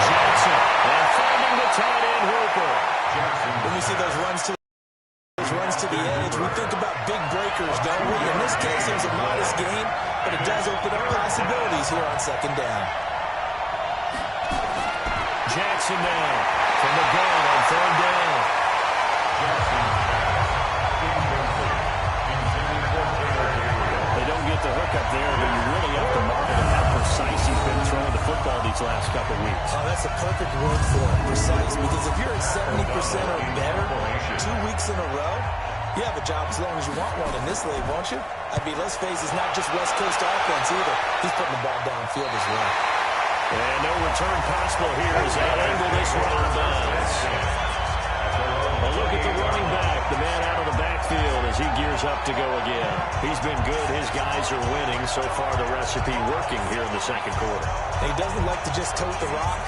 [SPEAKER 2] Jackson. And finding the tight end, Hooper.
[SPEAKER 3] When we see those runs to the edge, we think about big breakers, don't we? In this case, it was a modest gain, but it does open up possibilities here on 2nd down.
[SPEAKER 2] Jackson now from the gun on 3rd down. They don't get the hook up there, but you really have to marvel at how precise he's been throwing the football these last couple weeks.
[SPEAKER 3] Oh, that's a perfect word for it, precise, because if you're at 70% or better 2 weeks in a row, you have a job as long as you want one in this league, won't you? I mean, let's face it, it's not just West Coast offense either. He's putting the ball downfield as well.
[SPEAKER 2] And no return possible here as they angle this one out of bounds. A look at the running back, the man out of the backfield as he gears up to go again. He's been good. His guys are winning. So far, the recipe working here in the 2nd quarter.
[SPEAKER 3] He doesn't like to just tote the rock.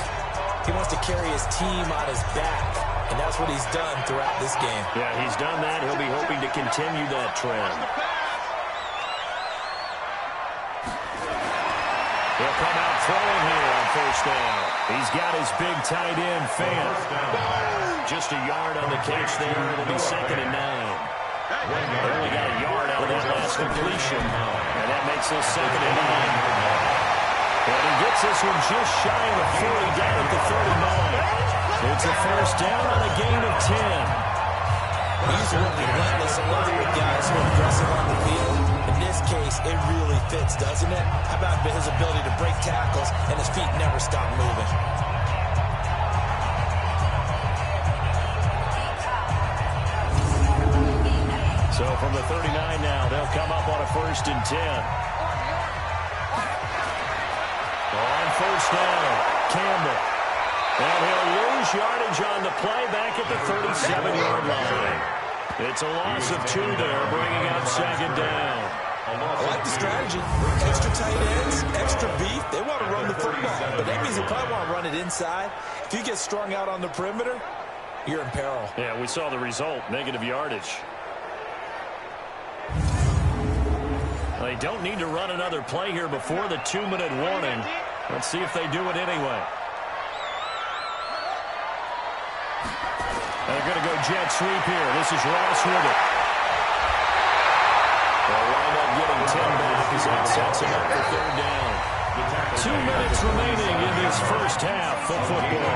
[SPEAKER 3] He wants to carry his team on his back, and that's what he's done throughout this game.
[SPEAKER 2] Yeah, he's done that. He'll be hoping to continue that trend. He'll come out throwing here on 1st down. He's got his big tight end, Fant. Just a yard on the catch there. It'll be 2nd and 9. They only got a yard out of that last completion, and that makes this 2nd and 9. And he gets this one just shy of the 40, down at the 39. It's a first down on a gain of 10.
[SPEAKER 3] He's relentless a lot with guys who are aggressive on the field. In this case, it really fits, doesn't it? How about his ability to break tackles and his feet never stop moving?
[SPEAKER 2] So from the 39 now, they'll come up on a first and 10. On first down, Campbell. And he'll lose yardage on the play back at the 37-yard line. It's a loss of 2 there, bringing up second down.
[SPEAKER 3] I like the strategy. Extra tight ends, extra beef. They want to run the football, but that means they probably want to run it inside. If you get strung out on the perimeter, you're in peril.
[SPEAKER 2] Yeah, we saw the result, negative yardage. They don't need to run another play here before the 2-minute warning. Let's see if they do it anyway. They're going to go jet sweep here. This is Ross with it. They'll wind up getting 10 back as that sets him up for third down. 2 minutes remaining in this first half of football.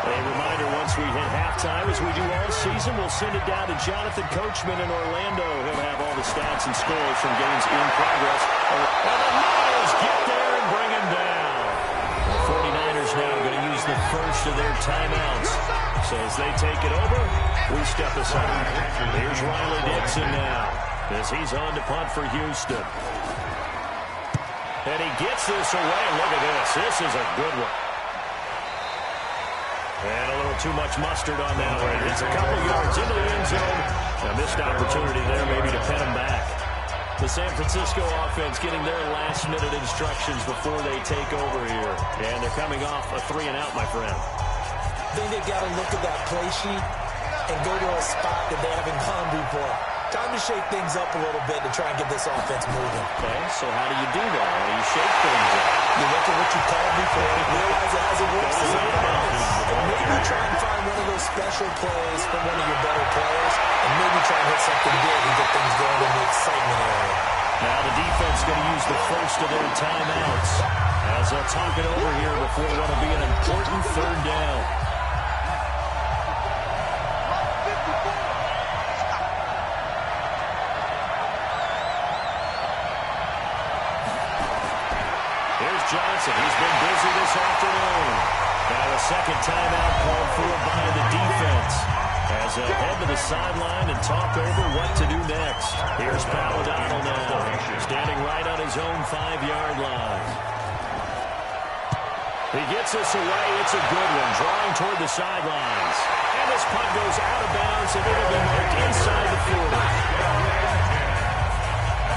[SPEAKER 2] A reminder, once we hit halftime, as we do all season, we'll send it down to Jonathan Coachman in Orlando. He'll have all the stats and scores from games in progress. And the Lions get there and bring him down. The 49ers now going to use the first of their timeouts. So as they take it over, we step aside. Here's Riley Dixon now, as he's on to punt for Houston. And he gets this away. Look at this. This is a good one. And a little too much mustard on that one. It's a couple yards into the end zone. A missed opportunity there maybe to pin him back. The San Francisco offense getting their last-minute instructions before they take over here. And they're coming off a 3-and-out, my friend.
[SPEAKER 3] I think they've got to look at that play sheet and go to a spot that they haven't gone before. Time to shake things up a little bit to try and get this offense moving.
[SPEAKER 2] Okay, so how do you do that? How do you shake things up?
[SPEAKER 3] You look at what you called before and realize it hasn't worked somewhere else. And maybe try and find one of those special plays from one of your better players and maybe try and hit something big and get things going in the excitement area.
[SPEAKER 2] Now the defense going to use the first of their timeouts as they'll talk it over here before what will be an important third down. Johnson, he's been busy this afternoon. Now a second timeout called for by the defense as they head to the sideline and talk over what to do next. Here's Paladino now, standing right on his own 5-yard line. He gets this away. It's a good one, drawing toward the sidelines. And this punt goes out of bounds, and it'll be marked inside the 40.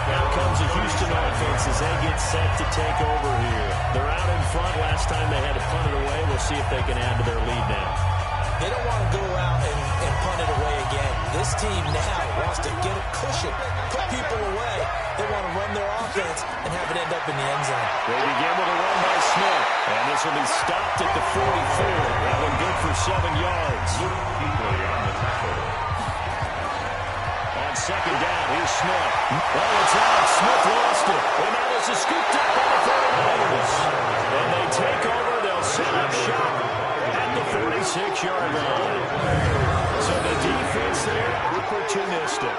[SPEAKER 2] Now comes the Houston offense as they get set to take over here. They're out in front. Last time they had to punt it away. We'll see if they can add to their lead now.
[SPEAKER 3] They don't want to go out and punt it away again. This team now wants to get a cushion, put people away. They want to run their offense and have it end up in the end zone.
[SPEAKER 2] They begin with a run by Smith. And this will be stopped at the 44. That one good for 7 yards. On second down, here's Smith. Well, it's out. Smith lost it. And now this is scooped up by the 49ers. And they take over. They'll set up shop at the 46-yard line. So the defense there, opportunistic.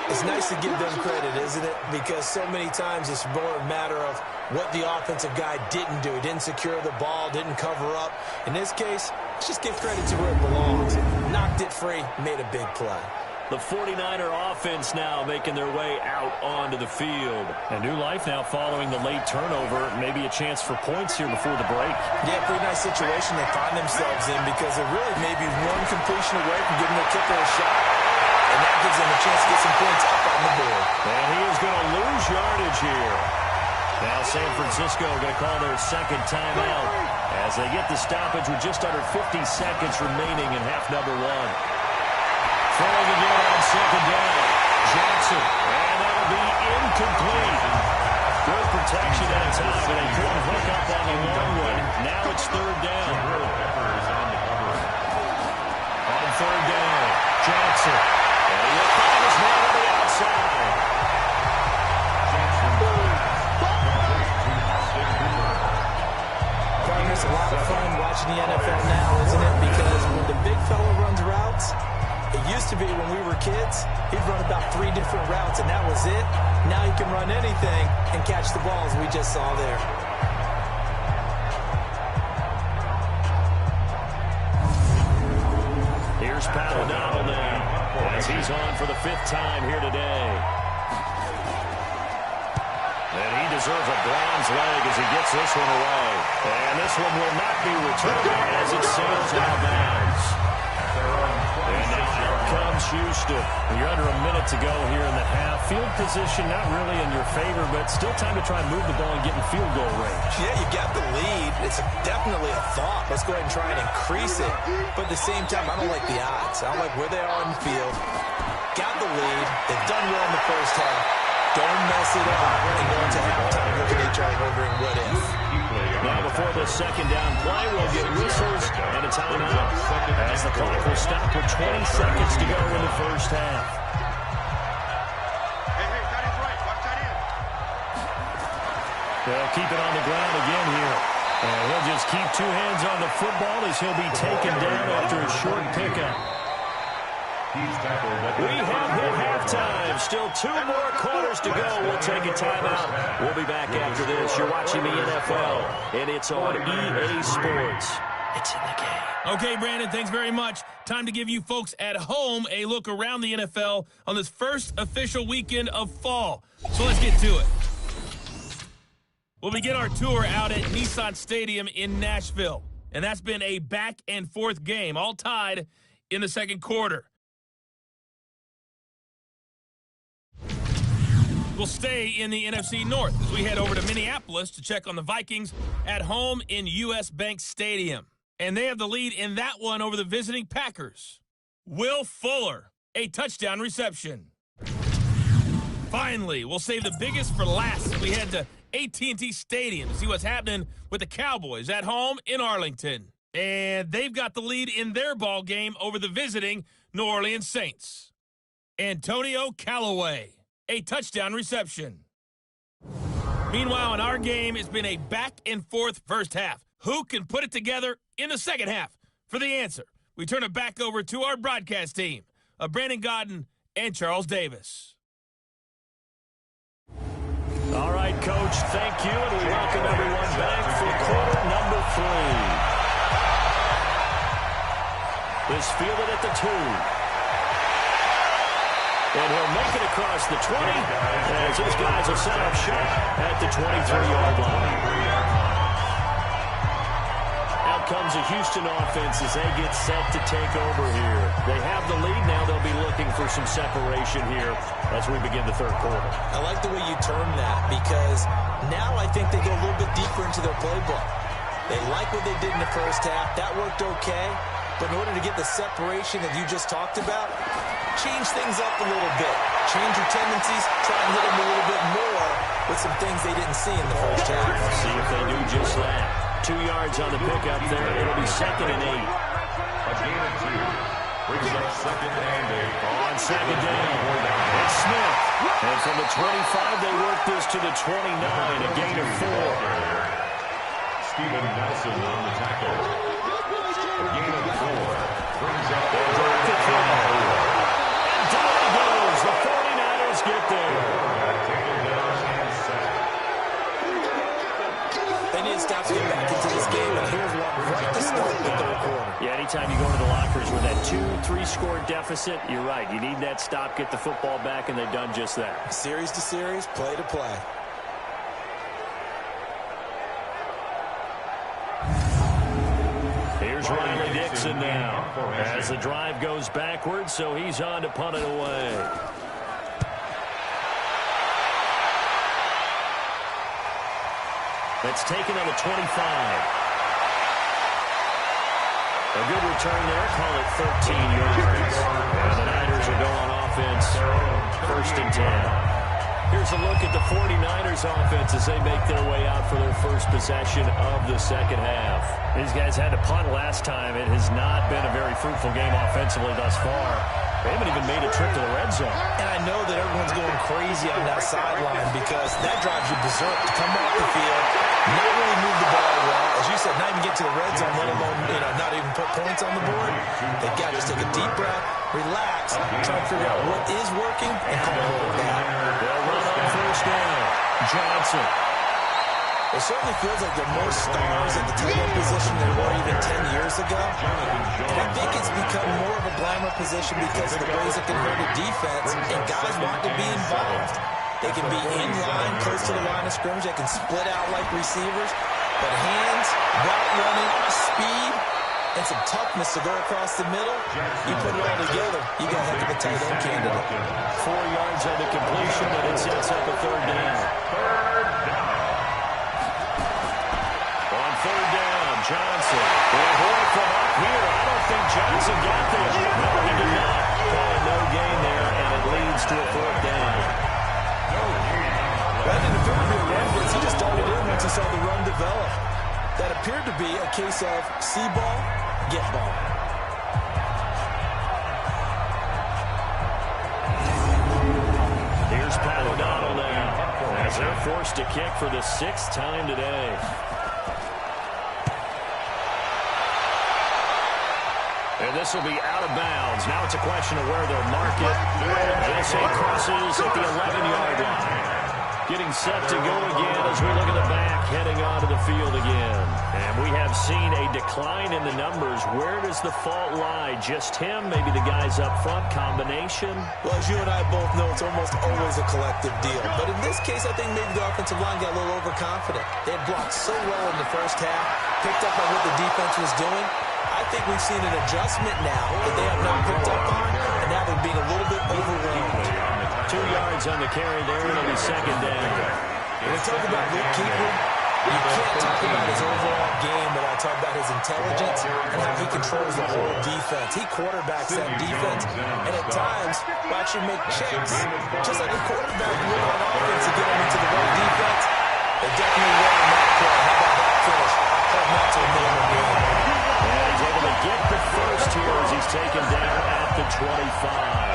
[SPEAKER 3] It's nice to give them credit, isn't it? Because so many times it's more a matter of what the offensive guy didn't do. He didn't secure the ball, didn't cover up. In this case, let's just give credit to where it belongs. Knocked it free, made a big play.
[SPEAKER 2] The 49er offense now making their way out onto the field. A new life now following the late turnover. Maybe a chance for points here before the break.
[SPEAKER 3] Yeah, pretty nice situation they find themselves in because they're really maybe one completion away from giving their kicker a shot. And that gives them a chance to get some points up on the board.
[SPEAKER 2] And he is going to lose yardage here. Now San Francisco going to call their second timeout as they get the stoppage with just under 50 seconds remaining in half number 1. Throwing again on second down. Jackson. And that'll be incomplete. Good protection at a time, but they couldn't hook up on the long one. Now it's third down. On third down, Jackson. And he'll find his man on the outside.
[SPEAKER 3] the NFL now, isn't it? Because when the big fella runs routes, it used to be when we were kids, he'd run about 3 different routes, and that was it. Now he can run anything and catch the balls we just saw there.
[SPEAKER 2] Here's Paladano now, as he's on for the 5th time here today. And he deserves a bronze leg as he gets this one away. And this one will not be returned as it sails out of bounds. And now out comes Houston. You're under a minute to go here in the half. Field position not really in your favor, but still time to try and move the ball and get in field goal range.
[SPEAKER 3] Yeah, you got the lead. It's definitely a thought. Let's go ahead and try and increase it. But at the same time, I don't like the odds. I don't like where they are on the field. Got the lead. They've done well in the first half. Don't mess it up and go into halftime looking at each other wondering what if.
[SPEAKER 2] Now before the second down play, we'll get whistles and a timeout as the clock will stop with 20 seconds to go in the first half.
[SPEAKER 6] Hey, tight end's right. Watch tight end.
[SPEAKER 2] They'll keep it on the ground again here. And he'll just keep 2 hands on the football as he'll be taken down after a short pickup. We have hit halftime. Still 2 more quarters to go. We'll take a timeout. We'll be back after this. You're watching the NFL, and it's on EA Sports. It's in the game.
[SPEAKER 1] Okay, Brandon, thanks very much. Time to give you folks at home a look around the NFL on this first official weekend of fall. So let's get to it. We'll begin our tour out at Nissan Stadium in Nashville. And that's been a back-and-forth game, all tied in the second quarter. We'll stay in the NFC North as we head over to Minneapolis to check on the Vikings at home in U.S. Bank Stadium. And they have the lead in that one over the visiting Packers. Will Fuller, a touchdown reception. Finally, we'll save the biggest for last as we head to AT&T Stadium to see what's happening with the Cowboys at home in Arlington. And they've got the lead in their ball game over the visiting New Orleans Saints. Antonio Callaway, a touchdown reception. Meanwhile, in our game, it's been a back-and-forth first half. Who can put it together in the second half? For the answer, we turn it back over to our broadcast team of Brandon Godden and Charles Davis.
[SPEAKER 2] All right, Coach, thank you, and we welcome everyone back for quarter number 3. Is fielded at the 2. And he'll make it across the 20 as his guys will set up shop at the 23-yard line. Out comes a Houston offense as they get set to take over here. They have the lead now. They'll be looking for some separation here as we begin the third quarter.
[SPEAKER 3] I like the way you term that because now I think they go a little bit deeper into their playbook. They like what they did in the first half. That worked okay. But in order to get the separation that you just talked about, change things up a little bit. Change your tendencies. Try and hit them a little bit more with some things they didn't see in the first half.
[SPEAKER 2] See if they do just that. 2 yards on the pickup there. It'll be 2nd and 8.
[SPEAKER 4] A gain of 2. Brings up 2nd and 8.
[SPEAKER 2] On 2nd down, it's Smith. And from the 25, they work this to the 29. A gain of 4.
[SPEAKER 4] Steven Nelson on the tackle. A gain of 4. Brings up
[SPEAKER 2] the throw. And down it goes. The 49ers get there.
[SPEAKER 4] taken down and sacked.
[SPEAKER 3] They need to stop to get back into this game, and here's one right to start the third quarter.
[SPEAKER 2] Yeah, anytime you go to the lockers with that 2-3 score deficit, you're right. You need that stop, get the football back, and they've done just that.
[SPEAKER 3] Series to series, play to play.
[SPEAKER 2] Here's Riley Dixon now as the drive goes backwards, so he's on to punt it away. That's taken on the 25. A good return there. Call it 13 yards. And the Niners are going on offense. 1st and 10. Here's a look at the 49ers offense as they make their way out for their first possession of the second half. These guys had to punt last time. It has not been a very fruitful game offensively thus far. They haven't even made a trip to the red zone.
[SPEAKER 3] And I know that everyone's going crazy on that sideline because that drives you berserk to come off the field, not really move the ball well. As you said, not even get to the red zone, let alone, not even put points on the board. They've got to just take a deep breath, relax, try to figure out what is working, and come up with that.
[SPEAKER 2] They'll run on first down. Johnson.
[SPEAKER 3] It certainly feels like there are more stars at the tight end position than there were even 10 years ago. And I think it's become more of a glamour position because of the ways it can hurt a defense, and guys want to be involved. They can be in line, close to the line of scrimmage. They can split out like receivers. But hands, route running, speed, and some toughness to go across the middle, you put it all together, you got a heck of a tight end candidate.
[SPEAKER 2] 4 yards on the completion, and it sets up a third down. On third down, Johnson. Boy, from up here, I don't think Johnson got there. No, he did not. Call a no gain there, and it leads to a fourth down.
[SPEAKER 3] That didn't appear to be a run blitz. He just started in once he saw the run develop. That appeared to be a case of see ball, get ball.
[SPEAKER 2] Here's Pat O'Donnell now, as they're forced to kick for the 6th time today. And this will be out of bounds. Now it's a question of where they'll mark it. They'll say crosses at the 11-yard line. Getting set to go again as we look at the back, heading onto the field again. And we have seen a decline in the numbers. Where does the fault lie? Just him? Maybe the guys up front? Combination?
[SPEAKER 3] Well, as you and I both know, it's almost always a collective deal. But in this case, I think maybe the offensive line got a little overconfident. They had blocked so well in the first half, picked up on what the defense was doing. I think we've seen an adjustment now that they have not picked up on, and now they're being a little bit overwhelmed.
[SPEAKER 2] 2 yards on the carry there, and it'll be second down.
[SPEAKER 3] When we talk about Luke Kuechly, you can't talk about his overall game without talking about his intelligence and how he controls the whole defense. He quarterbacks that defense, and at times will actually make checks, just like a quarterback would on offense to get him into the right defense. They definitely won on that play. How about that finish? Holding out to a minimum game.
[SPEAKER 2] And he's able to get the first here as he's taken down at the 25.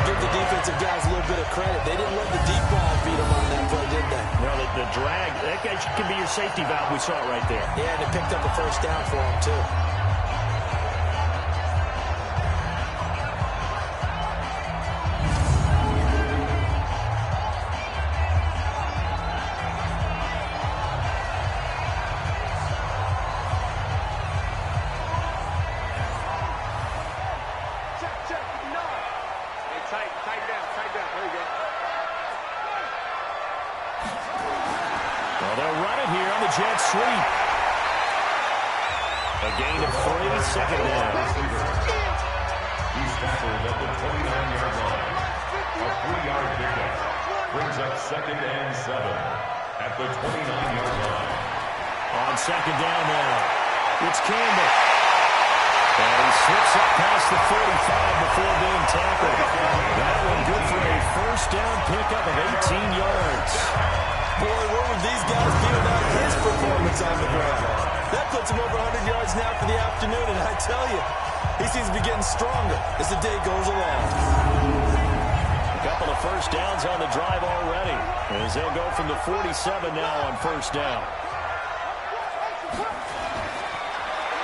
[SPEAKER 3] Give the defensive guys a little bit of credit. They didn't let the deep ball beat them on that play, did they?
[SPEAKER 2] No, the drag, that can be your safety valve. We saw it right there.
[SPEAKER 3] Yeah, and it picked up a first down for them, too.
[SPEAKER 2] Jet sweep. A gain of 3, second down.
[SPEAKER 4] He's tackled at the 29-yard line. A 3-yard pickup brings up second and 7 at the 29-yard line.
[SPEAKER 2] On second down now, it's Campbell. And he slips up past the 45 before being tackled. That one good for a first down pickup of 18 yards.
[SPEAKER 3] Boy, what would these guys be without his performance on the ground? That puts him over 100 yards now for the afternoon, and I tell you, he seems to be getting stronger as the day goes along.
[SPEAKER 2] A couple of first downs on the drive already, as they'll go from the 47 now on first down.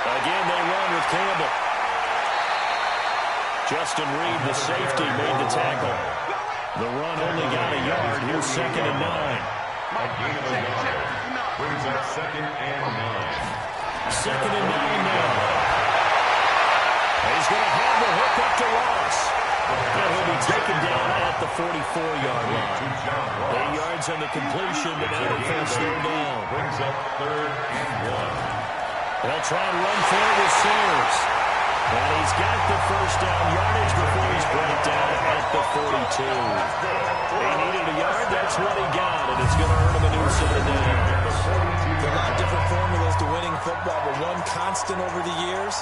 [SPEAKER 2] Again, they run with Campbell. Justin Reed, the safety, made the tackle. The run only got a yard. Here's second and 9.
[SPEAKER 4] A gain of a yard brings up second and 9.
[SPEAKER 2] Second and 9 now. He's going to have the hook up to Ross. And he'll be taken down at the 44-yard line. 8 yards on the completion, but now they face third down.
[SPEAKER 4] Brings up third and 1.
[SPEAKER 2] They'll try and run for it with Sayers. And he's got the first down yardage before he's brought down at the 42. He needed a yard, that's what he got, and it's going to earn him a new set of downs.
[SPEAKER 3] There are a lot of different formulas to winning football, but one constant over the years,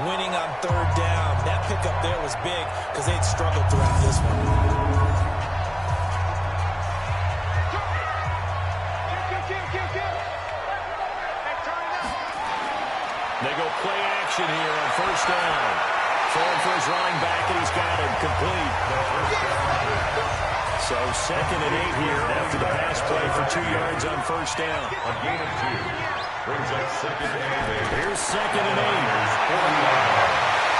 [SPEAKER 3] winning on third down. That pickup there was big because they'd struggled throughout this one.
[SPEAKER 2] They go play action here on first down. Throwing for his running back, and he's got him complete. So 2nd and 8 here after the pass play for 2 yards on first down.
[SPEAKER 4] A gain of 2. Brings up 2nd and 8.
[SPEAKER 2] Here's 2nd and 8.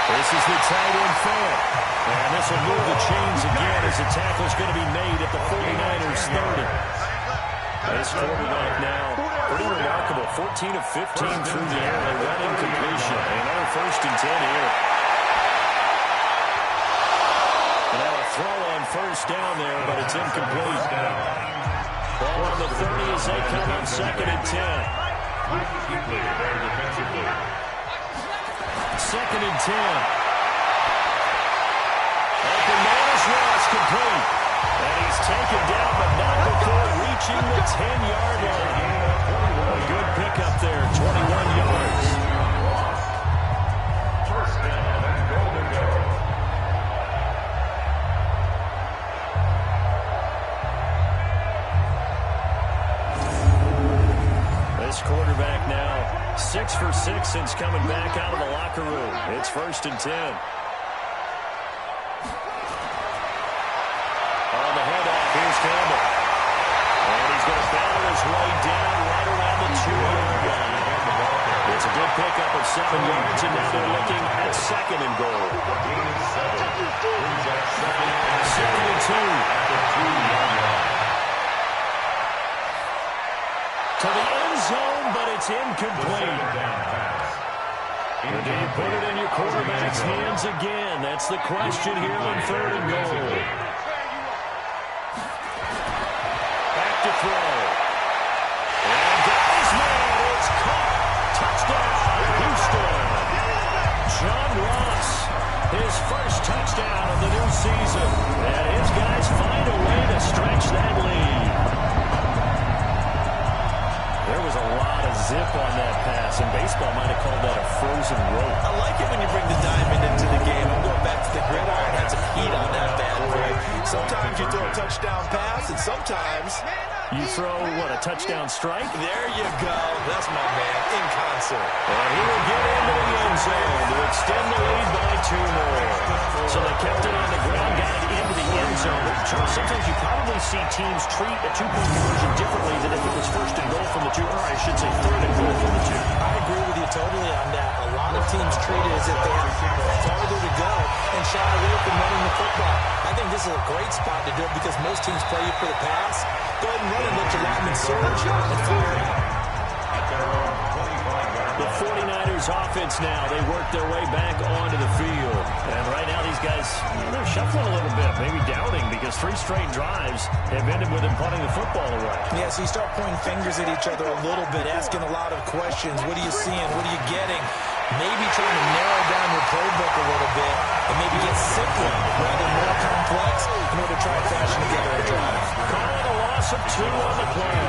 [SPEAKER 2] This is the tight end fair. And this will move the chains again as the tackle's going to be made at the 49ers 30. This quarterback now, pretty remarkable. 14 of 15 through the air. A running completion. Another 1st and 10 here. Now a throw on first down there, but it's incomplete. Ball on the 30 as they come up 2nd and 10. 2nd and 10. Open man is lost, complete. And he's taken down, but not before reaching the 10-yard line. A good pickup there, 21 yards.
[SPEAKER 4] First down and goal to go.
[SPEAKER 2] This quarterback now 6 for 6 since coming back out of the locker room. It's 1st and 10. On the handoff, here's Campbell. And he's going to battle his way down right around the 2-yard line. It's a good pickup of 7 yards, and now they're looking at 2nd and goal. 2nd and 2.
[SPEAKER 4] At the 2-yard line.
[SPEAKER 2] To the end zone, but it's incomplete. Do you put it in your quarterback's hands again? That's the question here on 3rd and goal. Back to throw. And his man is caught. Touchdown, Houston. John Ross, his first touchdown of the new season. And his guys find a way to stretch that lead. There was a lot of zip on that pass, and baseball might have called that a frozen rope.
[SPEAKER 3] I like it when you bring the diamond into the game. I'm going back to the gridiron. Had some heat on that bad boy. Sometimes you throw a touchdown pass, and sometimes
[SPEAKER 2] you throw, what, a touchdown strike?
[SPEAKER 3] There you go. That's my man, in concert.
[SPEAKER 2] And he will get into the end zone to extend the lead by 2 more. So they kept it on the ground, got it into the end zone. Charles, sometimes you probably see teams treat a 2-point conversion differently than if it was 1st and goal from the 2, or I should say 3rd and goal from the 2.
[SPEAKER 3] I agree with you totally on that. A lot of teams treat it as if they have farther to go and shy away from running the football. I think this is a great spot to do it because most teams play you for the pass. Go ahead and run it, let your lineman surge and fire it out.
[SPEAKER 2] The 49ers offense now, they work their way back onto the field. And right now these guys, they're shuffling a little bit, maybe doubting, because 3 straight drives have ended with them punting the football away.
[SPEAKER 3] Yeah, so you start pointing fingers at each other a little bit, asking a lot of questions. What are you seeing? What are you getting? Maybe trying to narrow down your playbook a little bit and maybe get simpler rather than more complex in order to try and fashion together a drive.
[SPEAKER 2] Calling a loss of 2 on the play.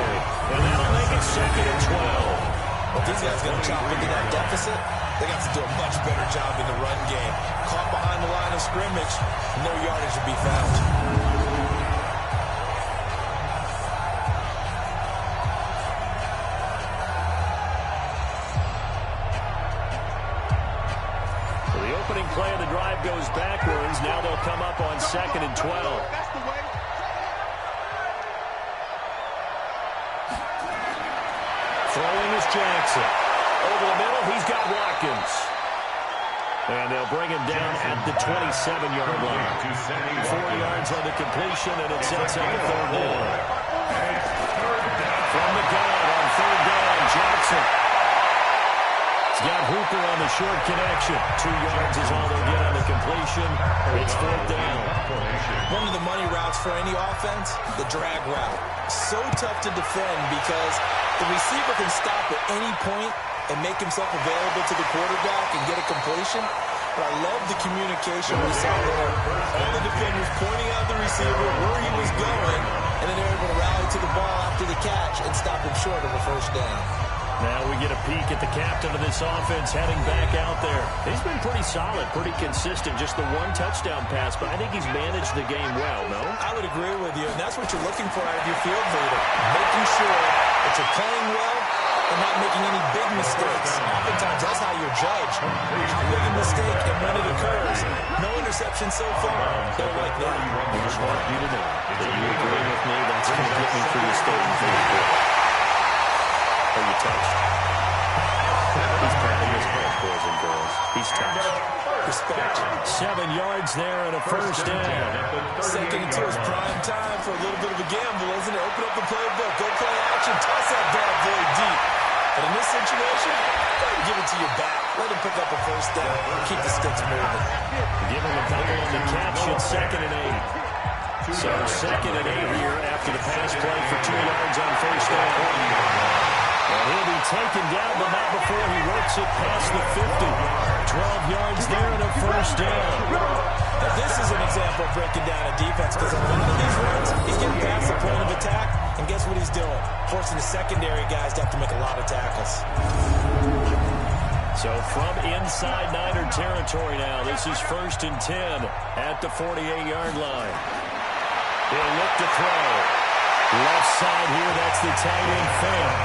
[SPEAKER 2] And that'll make it 2nd and 12.
[SPEAKER 3] If these guys going to chop into that deficit, they got to do a much better job in the run game. Caught behind the line of scrimmage, no yardage to be found.
[SPEAKER 2] So the opening play of the drive goes backwards. Now they'll come up on 2nd and 12. Throwing is Jackson. Over the middle, he's got Watkins. And they'll bring him down at the 27-yard line. 4 yards on the completion, and it sets up a 3rd down. From the gun on 3rd down, Jackson. He's got Hooper on the short connection. 2 yards is all they'll get on the completion. It's 4th down.
[SPEAKER 3] One of the money routes for any offense, the drag route. So tough to defend because the receiver can stop at any point and make himself available to the quarterback and get a completion. But I love the communication we saw there. All the defenders pointing out the receiver where he was going, and then they're able to rally to the ball after the catch and stop him short of a 1st down.
[SPEAKER 2] Now we get a peek at the captain of this offense heading back out there. He's been pretty solid, pretty consistent, just the 1 touchdown pass, but I think he's managed the game well, no?
[SPEAKER 3] I would agree with you, and that's what you're looking for out of your field leader, making sure that you're playing well and not making any big mistakes. Oftentimes, that's how you're judged. How big a mistake and when it occurs. No interception so far. Don't like that.
[SPEAKER 2] I just want you to know that you agree with me. That's going to get me through this third and fourth. Are you touched? He's patting his head, boys and girls. He's touched.
[SPEAKER 3] Respect.
[SPEAKER 2] 7 yards there and a first down.
[SPEAKER 3] Second and 2 is prime time for a little bit of a gamble, isn't it? Open up the playbook. Go play action. Toss that bad boy deep. But in this situation, go ahead and give it to your back. Let him pick up a first down. Keep the sticks moving.
[SPEAKER 2] Give him a couple on the catch at 2nd and 8. So 2nd and 8 here after the pass play for 2 yards on first down. And he'll be taken down, but not before he works it past the 50. 12 yards there and a first down.
[SPEAKER 3] Now this is an example of breaking down a defense because on a lot of these runs, he's getting past the point of attack, and guess what he's doing? Forcing the secondary guys to have to make a lot of tackles.
[SPEAKER 2] So from inside Niner territory now, this is 1st and 10 at the 48-yard line. He'll look to throw. Left side here, that's the tight end Fant.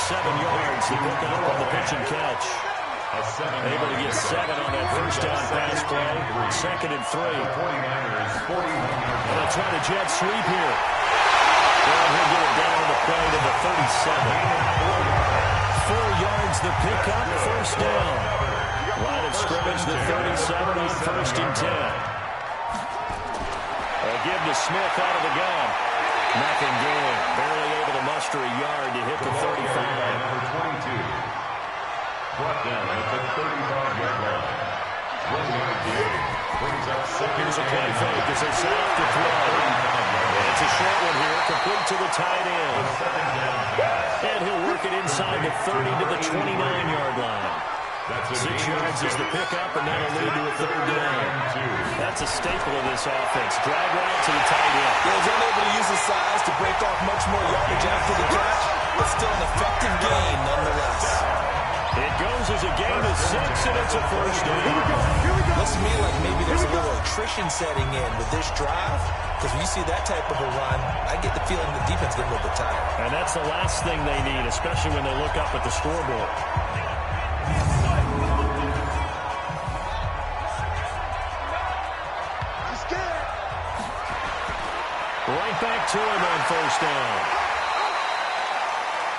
[SPEAKER 2] 7 yards to pick up on the pitch and catch. Able to get 7 on that first down pass play. 2nd and 3. And they'll try to jet sweep here. And he'll get it down on the play to the 37. 4 yards the pickup, first down. Line of scrimmage, the 37 on 1st and 10. They'll give to Smith out of the gun. Nothing doing. Barely able to muster a yard to hit the 35.
[SPEAKER 4] Number 22. Brought down at the 35-yard line. 1 yard gain. Brings up 2nd.
[SPEAKER 2] Here's a play fake as they set up to throw. It's a short one here, complete to the tight end. And he'll work it inside the 30 to the 29-yard line. 6 yards is the pickup, and that'll lead to a third down. That's a staple of this offense. Drag route to the tight end.
[SPEAKER 3] Yeah, he's unable to use his size to break off much more yardage after the catch, but still an effective gain nonetheless.
[SPEAKER 2] It goes as a gain of 6, and it's a first down.
[SPEAKER 3] Looks to me like maybe there's a little attrition setting in with this drive, because when you see that type of a run, I get the feeling the defense getting a little bit tired.
[SPEAKER 2] And that's the last thing they need, especially when they look up at the scoreboard. Right back to him on first down.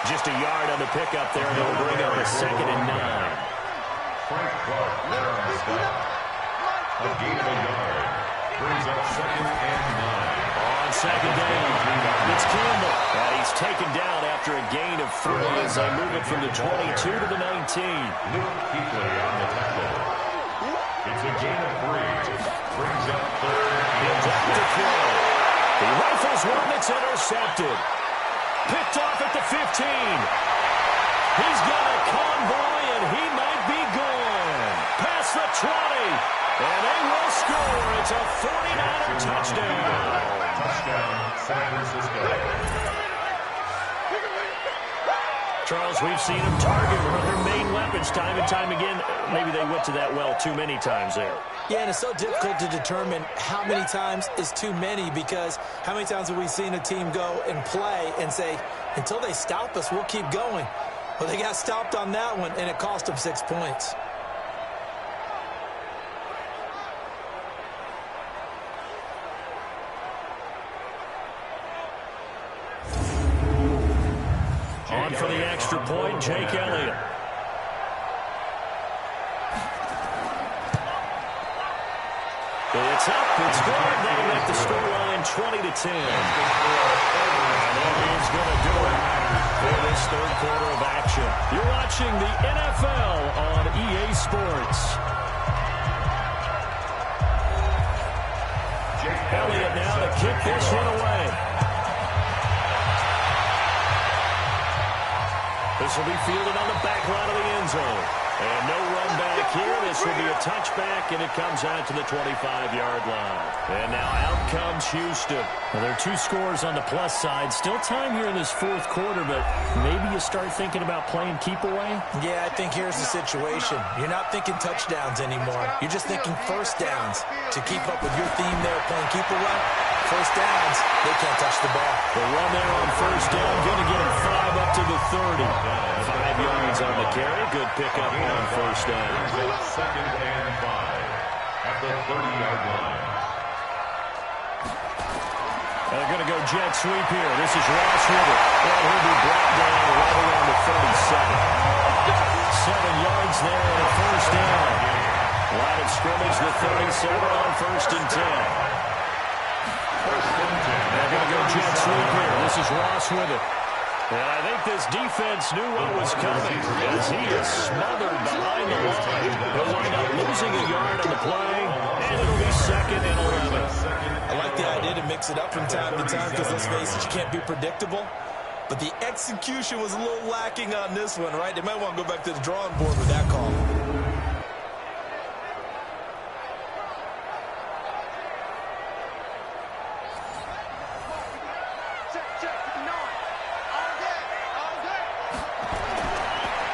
[SPEAKER 2] Just a yard on the pickup there, and it'll bring up a 2nd and 9.
[SPEAKER 4] Frank Clark there on the stop. A gain of a yard. Brings up 2nd and 9.
[SPEAKER 2] On 2nd down, it's Campbell. He's taken down after a gain of 3 as they move it from the 22 to the 19.
[SPEAKER 4] Luke Kuechly on the tackle. It's a gain of 3. Brings up 3rd and 6.
[SPEAKER 2] He rifles one that's intercepted. Picked off at the 15. He's got a convoy, and he might be gone. Past the 20. And they will score. It's a 49er touchdown.
[SPEAKER 4] Touchdown, San Francisco.
[SPEAKER 2] Charles, we've seen him target one of their main weapons time and time again. Maybe they went to that well too many times there.
[SPEAKER 3] Yeah, and it's so difficult to determine how many times is too many, because how many times have we seen a team go and play and say, until they stop us, we'll keep going. Well, they got stopped on that one, and it cost them 6 points.
[SPEAKER 2] On for the extra point, Jake Elliott. It's up, it's good. That'll make the scoreline 20-10. And that is going to do it for this third quarter of action. You're watching the NFL on EA Sports. Elliott now to kick this one away. This will be fielded on the back line of the end zone. And no run back here. This will be a touchback, and it comes out to the 25-yard line. And now out comes Houston. Well, there are 2 scores on the plus side. Still time here in this fourth quarter, but maybe you start thinking about playing keep away?
[SPEAKER 3] Yeah, I think here's the situation. You're not thinking touchdowns anymore. You're just thinking first downs. To keep up with your theme there, playing keep away, first downs, they can't touch the ball.
[SPEAKER 2] The run there on first down, going to get him 5 up to the 30. 5 yards on the carry. Good pickup on first down.
[SPEAKER 4] 2nd and 5. at the 30-yard line.
[SPEAKER 2] They're going to go jet sweep here. This is Ross River. And he'll be brought down right around the 37. 7 yards there and a first down. Line of scrimmage, the 37 on 1st and 10. They're going to go jet sweep here. This is Ross with it. And I think this defense knew what was coming as he is smothered behind the line. He'll wind up losing a yard on the play, and it'll be 2nd and 11.
[SPEAKER 3] I like the idea to mix it up from time to time because, let's face it, you can't be predictable. But the execution was a little lacking on this one, right? They might want to go back to the drawing board with that call.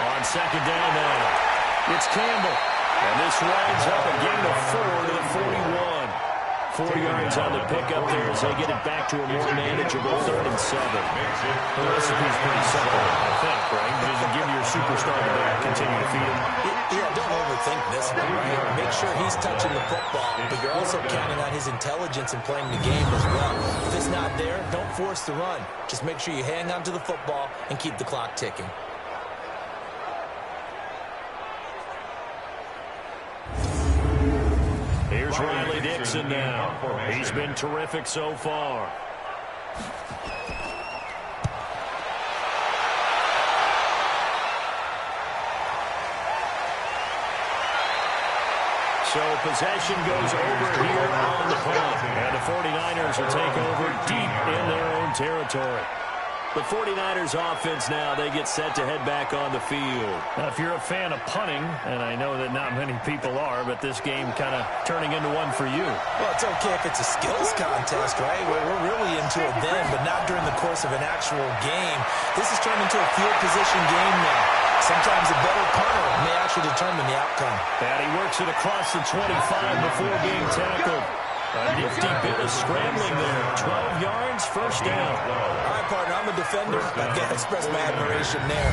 [SPEAKER 2] On 2nd down now, it's Campbell. And this winds up a gain of 4 to the 41. 4 yards on the pickup there as they get it back to a more manageable 3rd and 7. The recipe's pretty simple, I think, right? Just give your superstar the ball, continue to feed him.
[SPEAKER 3] Yeah, don't overthink this one, right? Make sure he's touching the football, but you're also counting on his intelligence in playing the game as well. If it's not there, don't force the run. Just make sure you hang on to the football and keep the clock ticking.
[SPEAKER 2] Here's Riley Dixon now. He's been terrific so far. So possession goes over here on the punt. And the 49ers will take over deep in their own territory. The 49ers offense now, they get set to head back on the field.
[SPEAKER 7] Now, if you're a fan of punting, and I know that not many people are, but this game kind of turning into one for you.
[SPEAKER 3] Well, it's okay if it's a skills contest, right? We're really into it then, but not during the course of an actual game. This has turned into a field position game now. Sometimes a better punter may actually determine the outcome.
[SPEAKER 2] And he works it across the 25 before being tackled. A nifty bit of scrambling there. 12 yards, first down.
[SPEAKER 3] All right, partner, I'm a defender. I've got to express my admiration there.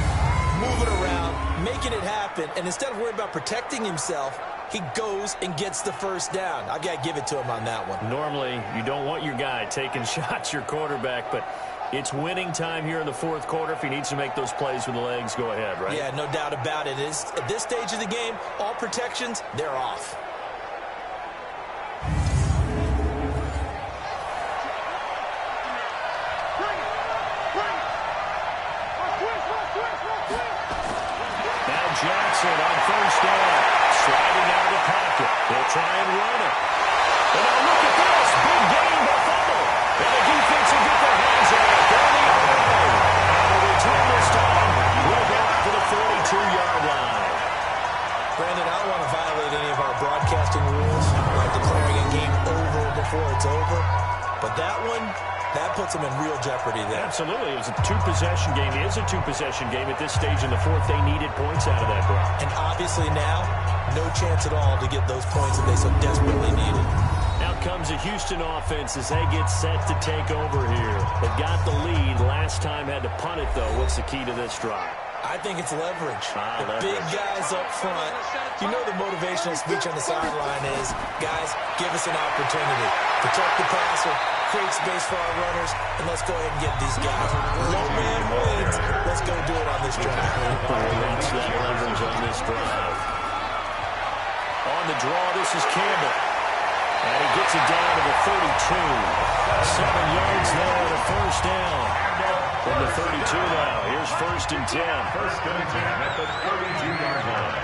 [SPEAKER 3] Moving around, making it happen, and instead of worrying about protecting himself, he goes and gets the first down. I've got to give it to him on that one.
[SPEAKER 2] Normally, you don't want your guy taking shots, your quarterback, but it's winning time here in the 4th quarter. If he needs to make those plays with the legs, go ahead, right?
[SPEAKER 3] Yeah, no doubt about it. At this stage of the game, all protections, they're off.
[SPEAKER 2] Jackson on first down, sliding out of the pocket. They'll try and run it. And now look at this, big gain by Fumble. And the defense will get their hands on it. They're the other way. And the return this time will go out to the 42-yard line.
[SPEAKER 3] Brandon, I don't want to violate any of our broadcasting rules, like declaring a game over before it's over. But that one, that puts them in real jeopardy there.
[SPEAKER 2] Absolutely. It was a two-possession game. It is a two-possession game at this stage in the 4th. They needed points out of that, Brown.
[SPEAKER 3] And obviously now, no chance at all to get those points that they so desperately needed.
[SPEAKER 2] Out comes the Houston offense as they get set to take over here. They've got the lead. Last time had to punt it, though. What's the key to this drive?
[SPEAKER 3] I think it's leverage. The
[SPEAKER 2] leverage.
[SPEAKER 3] Big guys up front. You know the motivational speech on the sideline is, guys, give us an opportunity. Protect the passer, create space for our runners, and let's go ahead and get these guys. Low man wins. Let's go do it on this drive.
[SPEAKER 2] That's that leverage on this drive. On the draw, this is Campbell. And he gets it down to the 32. 7 yards there and a first down. From the 32 now. Here's 1st and 10.
[SPEAKER 4] 1st and 10 at the 32-yard line.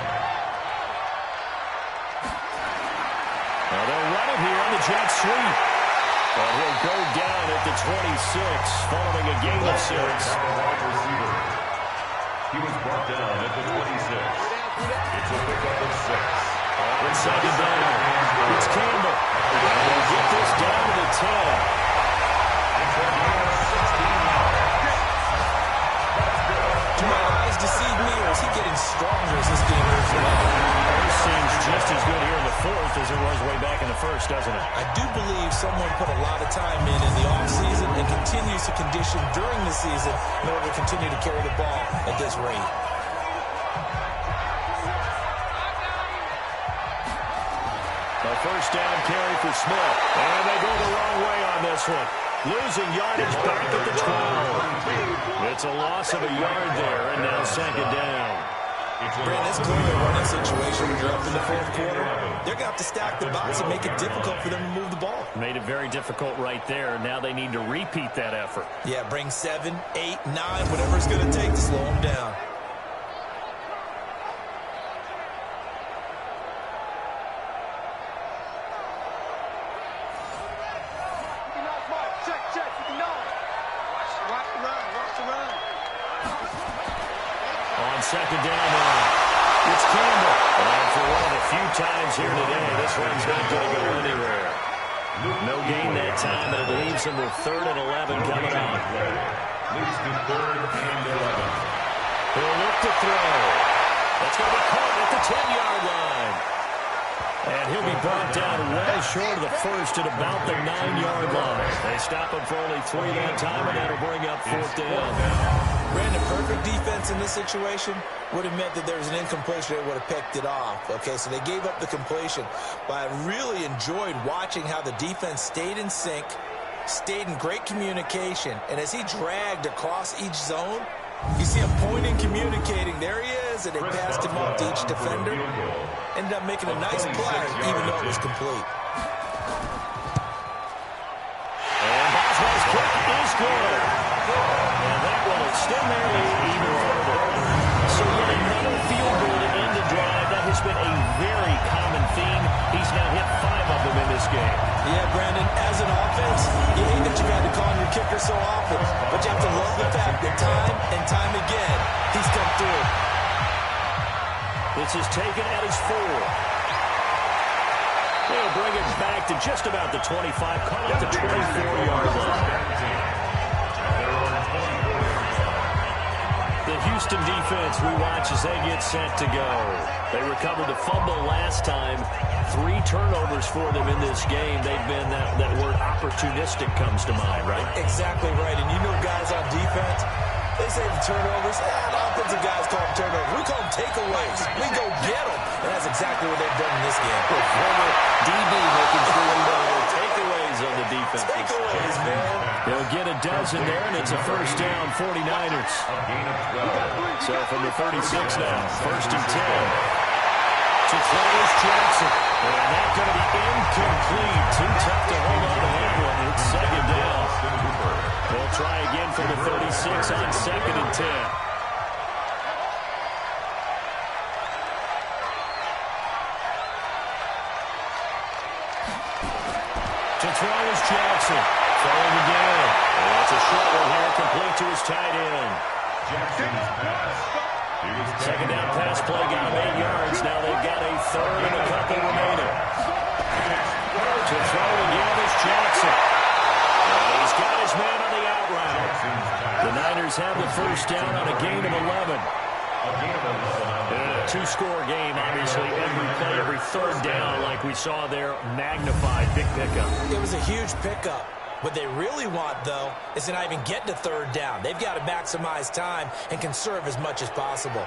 [SPEAKER 2] Now they'll run it here on the jet sweep. And he'll go down at the 26 following a gain of 6.
[SPEAKER 4] He was brought down at the 26. It's a pickup of 6.
[SPEAKER 2] On 2nd down, it's Campbell. And he'll get this down to the 10.
[SPEAKER 3] Do my eyes deceive me, or is he getting stronger as this game moves along?
[SPEAKER 2] This seems just as good here in the 4th as it was way back in the 1st, doesn't it?
[SPEAKER 3] I do believe someone put a lot of time in the offseason and continues to condition during the season in order to continue to carry the ball at this rate.
[SPEAKER 2] The first down carry for Smith. And they go the wrong way on this one. Losing yardage back at the 12. It's a loss of a yard there, and now second down.
[SPEAKER 3] Brandon, it's clearly a running situation when you're up in the fourth quarter. They're going to have to stack the box and make it difficult for them to move the ball.
[SPEAKER 7] Made it very difficult right there. Now they need to repeat that effort.
[SPEAKER 3] Yeah, bring 7, 8, 9, whatever it's going to take to slow them down.
[SPEAKER 2] Second down now. It's Campbell. And for one of the few times here today, this run's not going to go anywhere. No gain that time, and it leaves him with 3rd and 11 coming up.
[SPEAKER 4] Leads to 3rd and 11.
[SPEAKER 2] He'll look to throw. That's going to be caught at the 10-yard line. And he'll be brought down well short of the first at about the 9-yard line. They stop him for only 3 that time, and that'll bring up 4th down.
[SPEAKER 3] Brandon, perfect defense in this situation would have meant that there was an incompletion. They would have picked it off. Okay, so they gave up the completion. But I really enjoyed watching how the defense stayed in sync, stayed in great communication. And as he dragged across each zone, you see him pointing, communicating. There he is, and they passed him off to each defender. Ended up making a nice play, even though it was complete.
[SPEAKER 2] And Boswell's kick is good. And that will extend their lead even further. So yet another field goal to end the drive. That has been a very common theme. He's now hit 5 of them in this game.
[SPEAKER 3] Yeah, Brandon, as an offense, you hate that you've had to call on your kicker so often, but you have to love the fact that time and time again, he's come through.
[SPEAKER 2] This is taken at his 4. They'll bring it back to just about the 25, call it the 24-yard line. The Houston defense we watch as they get set to go. They recovered the fumble last time. 3 turnovers for them in this game. They've been, that word opportunistic comes to mind, right?
[SPEAKER 3] Exactly right. And you know guys on defense, they say the turnovers. The offensive guys call them turnovers. We call them takeaways. We go get them. And that's exactly what they've done in this game.
[SPEAKER 2] Former DB making sure you know their takeaways on the defense.
[SPEAKER 3] Takeaways, man.
[SPEAKER 2] They'll get a dozen there, and it's a first down, 49ers. So from the 36 now, 1st and 10. To Travis Jackson. And that's going to be incomplete. Too tough to hold on to that one. It's 2nd down. They'll try again from the 36 on 2nd and 10. To Travis Jackson. Throwing again. And that's a short one here, complete to his tight end.
[SPEAKER 4] Jackson's pass.
[SPEAKER 2] 2nd down pass play got him 8 yards. Now they've got a 3rd and a couple remaining. To throw again is Jackson. And he's got his man on the out route. The Niners have the first down on a gain of 11. A 2-score game, obviously. Every play, every 3rd down, like we saw there, magnified. Big pickup.
[SPEAKER 3] It was a huge pickup. What they really want, though, is to not even get to 3rd down. They've got to maximize time and conserve as much as possible.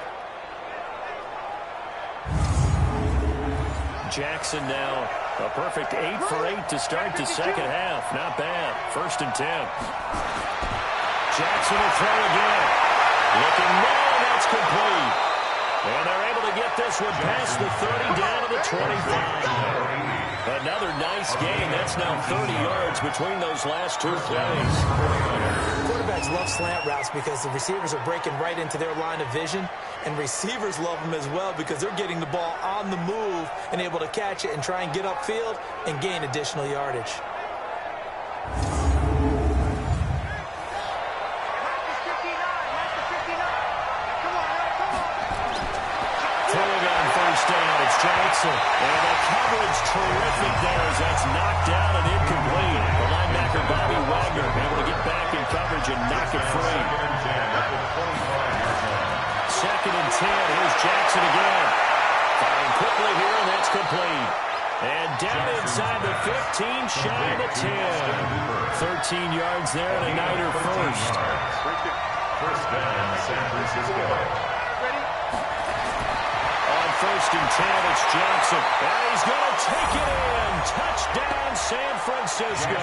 [SPEAKER 2] Jackson now a perfect 8 for 8 to start the second half. Not bad. 1st and 10. Jackson will throw again. Looking low, that's complete. And they're able to get this one past the 30 down to the 25. Another nice game. That's now 30 yards between those last 2 plays.
[SPEAKER 3] Quarterbacks love slant routes because the receivers are breaking right into their line of vision, and receivers love them as well because they're getting the ball on the move and able to catch it and try and get upfield and gain additional yardage.
[SPEAKER 2] It's Jackson. And the coverage terrific there as that's knocked down and incomplete. The linebacker, Bobby Wagner, able to get back in coverage and knock it free. 2nd and 10. Here's Jackson again. Firing quickly here, and that's complete. And down inside the 15, shy of the 10. 13 yards there and a Niner first.
[SPEAKER 4] First down, San Francisco.
[SPEAKER 2] On first and 10. It's Johnson. And he's going to take it in. Touchdown, San Francisco.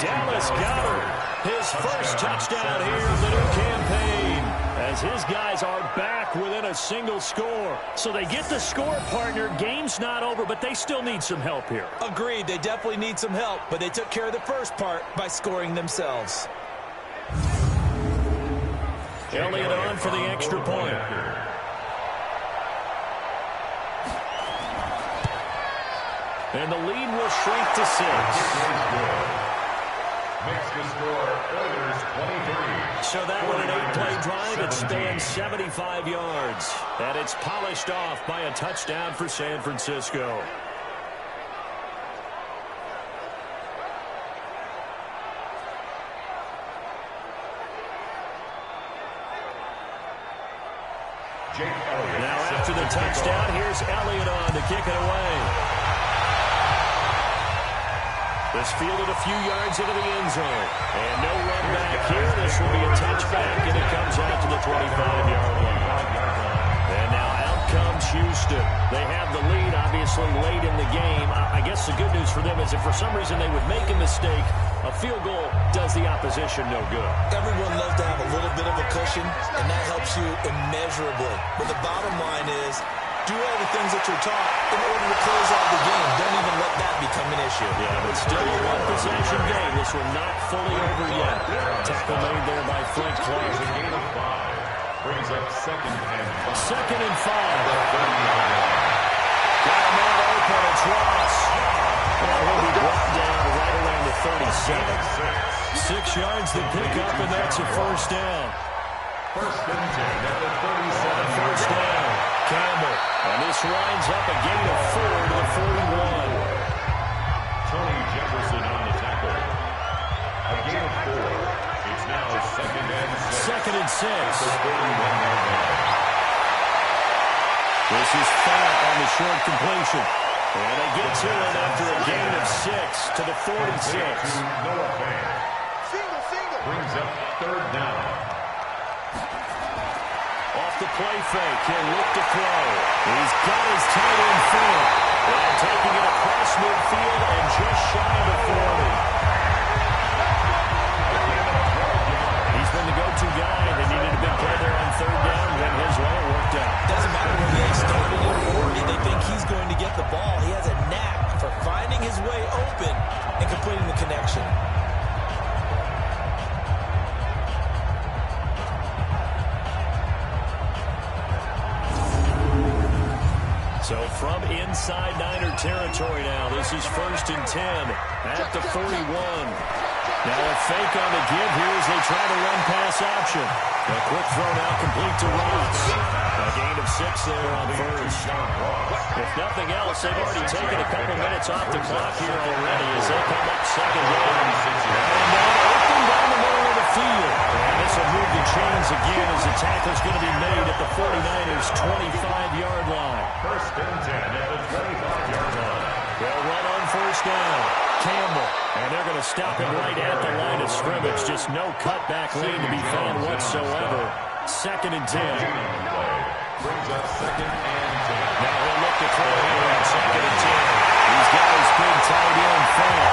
[SPEAKER 2] Dallas Goedert, his first touchdown here in the new campaign, as his guys are back within a single score. So they get the score, partner. Game's not over, but they still need some help here.
[SPEAKER 3] Agreed. They definitely need some help, but they took care of the first part by scoring themselves.
[SPEAKER 2] Elliott on for the extra point. And the lead will shrink to 6.
[SPEAKER 4] Makes the score Oilers 23.
[SPEAKER 2] So that one an 8-play drive. It spans 75 yards. And it's polished off by a touchdown for San Francisco. Now after the touchdown, here's Elliott on to kick it away. This fielded a few yards into the end zone. And no run back here. This will be a touchback, and it comes out to the 25-yard line. And now out comes Houston. They have the lead, obviously, late in the game. I guess the good news for them is if for some reason they would make a mistake, a field goal does the opposition no good.
[SPEAKER 3] Everyone loves to have a little bit of a cushion, and that helps you immeasurably. But the bottom line is, do all the things that you're taught in order to close out the game. Don't even let that become an issue.
[SPEAKER 2] Yeah, but still a one-possession game. This one not fully over yet. Tackle made there by Frank Clark.
[SPEAKER 4] Brings up second and 5.
[SPEAKER 2] Second and 5. Got him out open. It's Ross. And he'll be brought down right around the 37. 6 yards to pick up, and that's a first down.
[SPEAKER 4] First and 10 at the 37.
[SPEAKER 2] First down. Campbell. And this winds up a gain of 4 to the 41.
[SPEAKER 4] Tony Jefferson on the tackle. A gain of 4. It's now second and 6.
[SPEAKER 2] Second and 6.
[SPEAKER 4] The 41-yard line.
[SPEAKER 2] This is Fant on the short completion. And they get to it after a gain of 6 to the 46.
[SPEAKER 4] Noah Fant. Brings up third down.
[SPEAKER 2] Off the play fake, he'll look to throw. He's got his tight end Fant. And taking it across midfield and just shy of the 40. He's been the go-to guy. They needed a big play there on third down. Went his way, it worked out.
[SPEAKER 3] Doesn't matter where they started or they think he's going to get the ball. He has a knack for finding his way open and completing the connection.
[SPEAKER 2] So from inside Niner territory now, this is first and 10 at the 41. Now a fake on the give here as they try to run pass option. A quick throw now complete to Ross. A gain of 6 there on first. If nothing else, they've already taken a couple minutes off the clock here already as they come up second down. And now open down the middle of the field. And this will move the chains again as the tackle's going to be made at the 49ers' 25-yard line.
[SPEAKER 4] First and 10 at the 25-yard line.
[SPEAKER 2] They'll run on first down. Campbell. And they're going to stop him right at the line of scrimmage. Just no cutback lane to be found whatsoever. Second and 10.
[SPEAKER 4] Brings up second and 10.
[SPEAKER 2] Now he'll look to throw here on second and 10. He's got his big tight end Fant.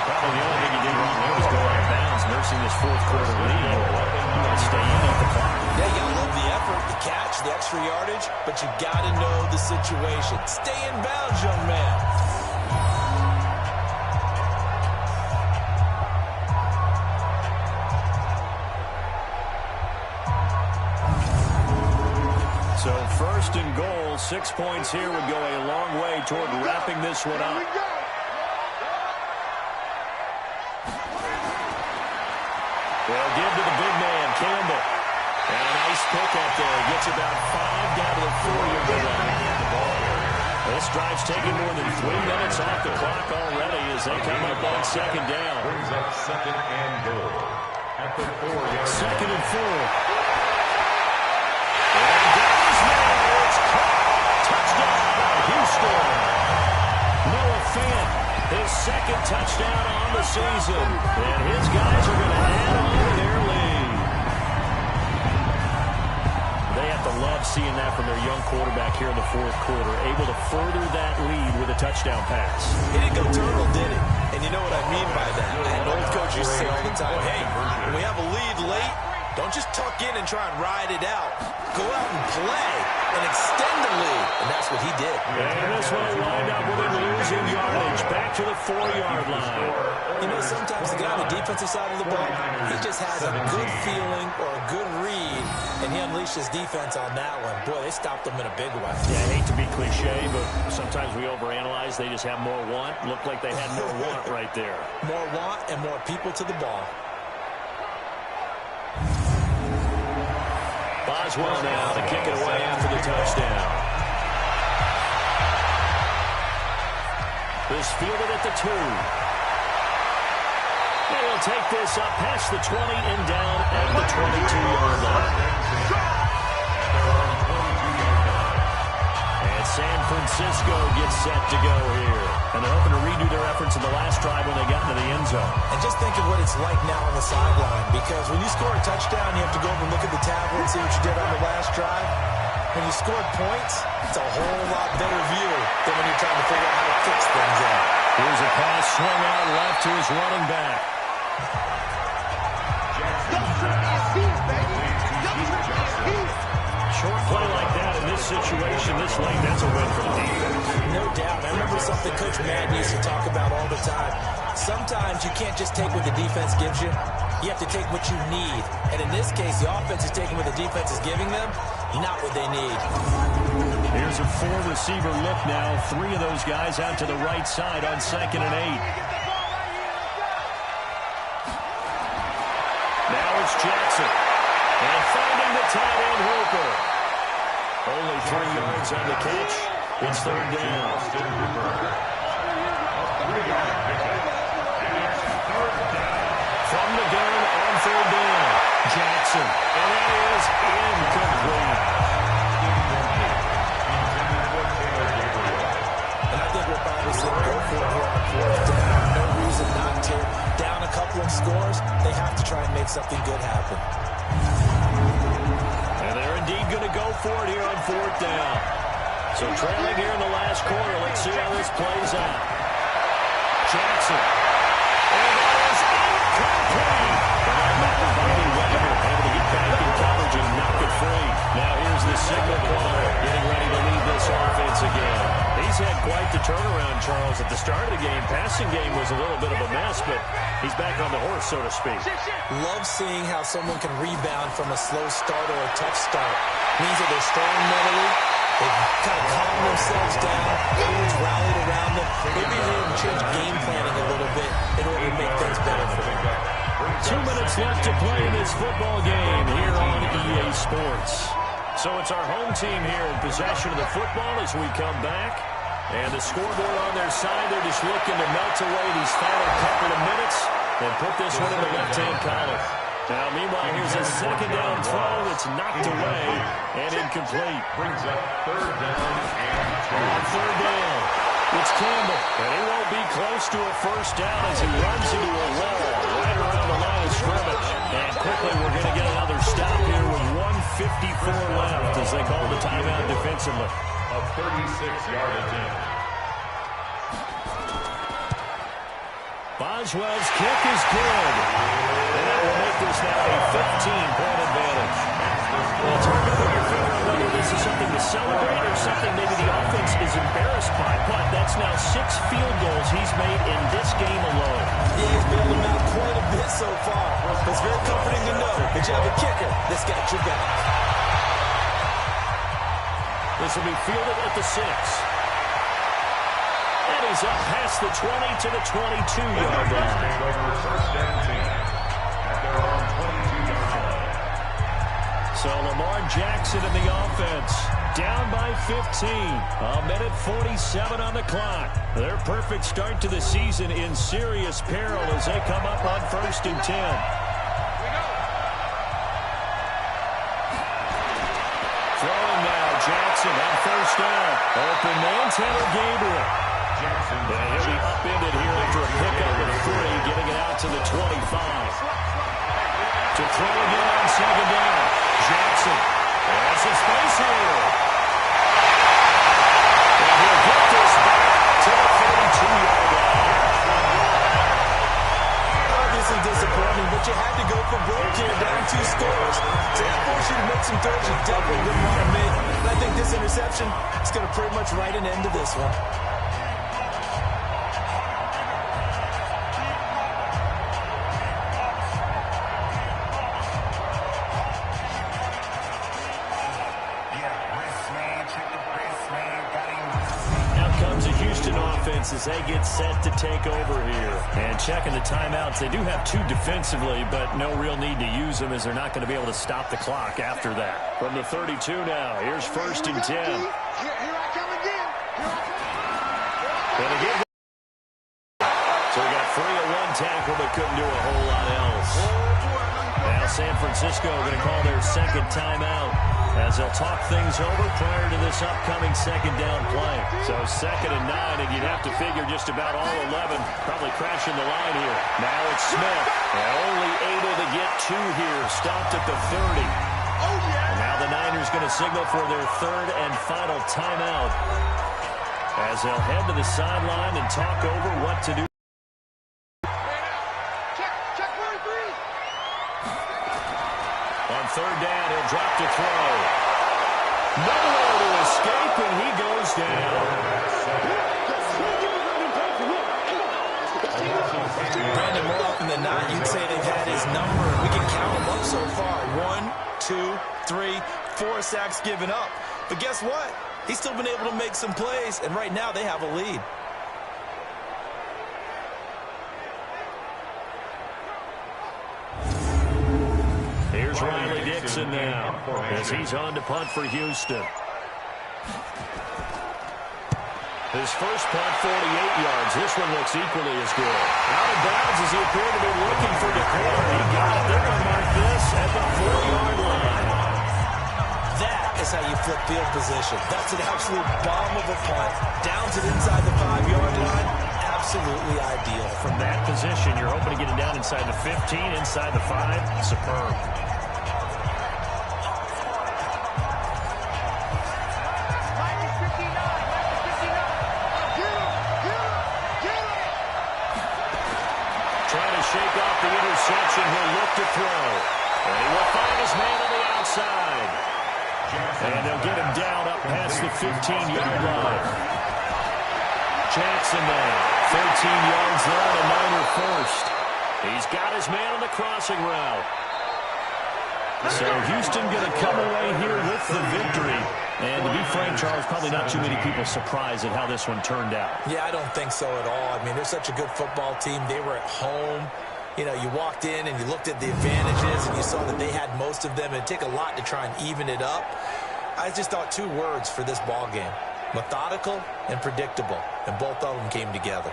[SPEAKER 2] Probably the only thing he did wrong there was go out of bounds, nursing this fourth quarter lead. You want to stay in at the clock.
[SPEAKER 3] Yeah, you gotta love the effort, the catch, the extra yardage, but you gotta know the situation. Stay in bounds, young man.
[SPEAKER 2] So first and goal, 6 points here would go a long way toward wrapping this one up. They'll give to the big man, Campbell. And a nice pickup there. Gets about 5 down to the 4-yard line. This drive's taking more than 3 minutes off the clock already as they come up on second down.
[SPEAKER 4] Brings up second and goal at the 4-yard line.
[SPEAKER 2] Second and 4. And goes now. It's caught. Touchdown, Houston. Noah Fant, his second touchdown on the season. And his guys are going to add on to their lead.
[SPEAKER 7] quarterback here in the fourth quarter, able to further that lead with a touchdown pass.
[SPEAKER 3] He didn't go turtle, did it? And you know what I mean by that. An old coach used to say all the time, hey, when we have a lead late, don't just tuck in and try and ride it out. Go out and play and extend the lead. And that's what he did.
[SPEAKER 7] And this one will wind up with him losing yardage back to the 4-yard line.
[SPEAKER 3] You know, sometimes the guy on the defensive side of the ball, he just has a good feeling or a good read, and he unleashed his defense on that one. Boy, they stopped him in a big way.
[SPEAKER 7] Yeah, I hate to be cliche, but sometimes we overanalyze. They just have more want. Looked like they had more want right there.
[SPEAKER 3] More want and more people to the ball.
[SPEAKER 7] Boswell now to kick it away after the touchdown. This fielded at the 2. They'll take this up past the 20 and down at the 22-yard line. And San Francisco gets set to go here. And they're hoping to redo their efforts in the last drive when they got into the end zone.
[SPEAKER 3] And just think of what it's like now on the sideline, because when you score a touchdown, you have to go over and look at the tablet and see what you did on the last drive. When you scored points, it's a whole lot better view than when you're trying to figure out how to fix things up.
[SPEAKER 7] Here's a pass swung out left to his running back. Short play like that in this situation, this late, that's a win for the defense.
[SPEAKER 3] No doubt. I remember something Coach Madden used to talk about all the time. Sometimes you can't just take what the defense gives you. You have to take what you need. And in this case, the offense is taking what the defense is giving them, not what they need.
[SPEAKER 7] Here's a 4-receiver look now. 3 of those guys out to the right side on 2nd and 8. Now it's Jackson. And finding the tight end Hooper. Only 3 yards on the catch. It's 3rd down. From the gun on 3rd down. Jackson. And that is incomplete.
[SPEAKER 3] And I think we'll probably see go for it here on 4th down. No reason not to. Down a couple of scores, they have to try and make something good happen.
[SPEAKER 7] And they're indeed going to go for it here on 4th down. So trailing here in the last quarter. Let's see how this plays out. Jackson. And that is incomplete. Bobby Wagner able to get back in coverage and knock it free. Now here's the signal caller getting ready to lead this offense again. He's had quite the turnaround, Charles. At the start of the game, passing game was a little bit of a mess, but he's back on the horse, so to speak.
[SPEAKER 3] Love seeing how someone can rebound from a slow start or a tough start. Means that they're strong mentally. They've kind of calmed themselves down. Everyone's rallied around them. Maybe they even change game planning a little bit in order to make things better for them.
[SPEAKER 7] 2 minutes left to play in this football game here on EA Sports. So it's our home team here in possession of the football as we come back. And the scoreboard on their side, they're just looking to melt away these final couple of minutes and put this one in the left-hand column. Now, meanwhile, here's a 2nd down throw that's knocked away and incomplete.
[SPEAKER 4] Brings up 3rd down and 2.
[SPEAKER 7] On 3rd down, it's Campbell. And he won't be close to a 1st down as he runs into a wall right around the line of scrimmage. And quickly, we're going to get another stop here with 1:54 left as they call the timeout defensively.
[SPEAKER 4] A 36-yard attempt.
[SPEAKER 7] Boswell's kick is good. And that will make this now a 15-point advantage. Well, it's hard to put your finger on whether this is something to celebrate or something maybe the offense is embarrassed by. But that's now 6 field goals he's made in this game alone.
[SPEAKER 3] Yeah, he's bailed them out quite a bit so far. It's very comforting to know that you have a kicker that's got your back.
[SPEAKER 7] This will be fielded at the 6. And he's up past the 20 to the 22-yard line.
[SPEAKER 4] First down team at their own 22-yard line.
[SPEAKER 7] So Lamar Jackson in the offense, down by 15. A minute 47 on the clock. Their perfect start to the season in serious peril as they come up on 1st and 10. Throwing now, Jackson on 1st down. Open man, Taylor Gabriel.
[SPEAKER 4] Jackson.
[SPEAKER 7] And he'll be upended here after a pickup of 3, getting it out to the 25. To throw again on 2nd down. Jackson has his space here.
[SPEAKER 3] but you had to go for broke here, down 2 scores. So that forced you to make some throws you definitely didn't want to make. And I think this interception is going to pretty much write an end to this one.
[SPEAKER 2] As they get set to take over here. And checking the timeouts, they do have 2 defensively, but no real need to use them as they're not going to be able to stop the clock after that. From the 32 now, here's 1st and 10.
[SPEAKER 6] Here I come again.
[SPEAKER 2] And again. So we got 3 at 1 tackle, but couldn't do a whole lot else. Now San Francisco going to call their 2nd timeout as they'll talk things over prior to this upcoming 2nd down play. So 2nd and 9, and you'd have to figure just about all 11 probably crashing the line here. Now it's Smith, and only able to get 2 here, stopped at the 30. And now the Niners going to signal for their 3rd and final timeout as they'll head to the sideline and talk over what to do. On 3rd down, he'll drop to throw. Nowhere to escape, and he goes down.
[SPEAKER 3] Brandon, more often than not, you'd say they've had his number. We can count them up so far. 1, 2, 3, 4 sacks given up. But guess what? He's still been able to make some plays, and right now they have a lead.
[SPEAKER 2] Here's Riley Dixon now as he's on to punt for Houston. His first punt, 48 yards. This one looks equally as good. Out of bounds as he appeared to be looking for Decor. He got it. They're going to mark this at the 4-yard line.
[SPEAKER 3] That is how you flip field position. That's an absolute bomb of a punt. Downs it inside the 5-yard line. Absolutely ideal.
[SPEAKER 2] From that position, you're hoping to get it down inside the 15, inside the 5. Superb. Shake off the interception. He'll look to throw. And he will find his man on the outside. And they'll get him down up past the 15-yard line. Jackson now. 13 yards there on a Niner first. He's got his man on the crossing route. So Houston going to come away here with the victory. And to be frank, Charles, probably not too many people surprised at how this one turned out.
[SPEAKER 3] Yeah, I don't think so at all. I mean, they're such a good football team. They were at home. You know, you walked in and you looked at the advantages and you saw that they had most of them. It'd take a lot to try and even it up. I just thought 2 words for this ball game: methodical and predictable. And both of them came together.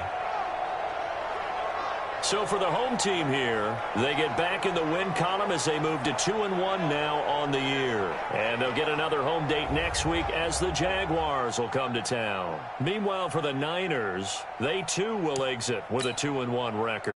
[SPEAKER 2] So for the home team here, they get back in the win column as they move to 2-1 now on the year. And they'll get another home date next week as the Jaguars will come to town. Meanwhile, for the Niners, they too will exit with a 2-1 record.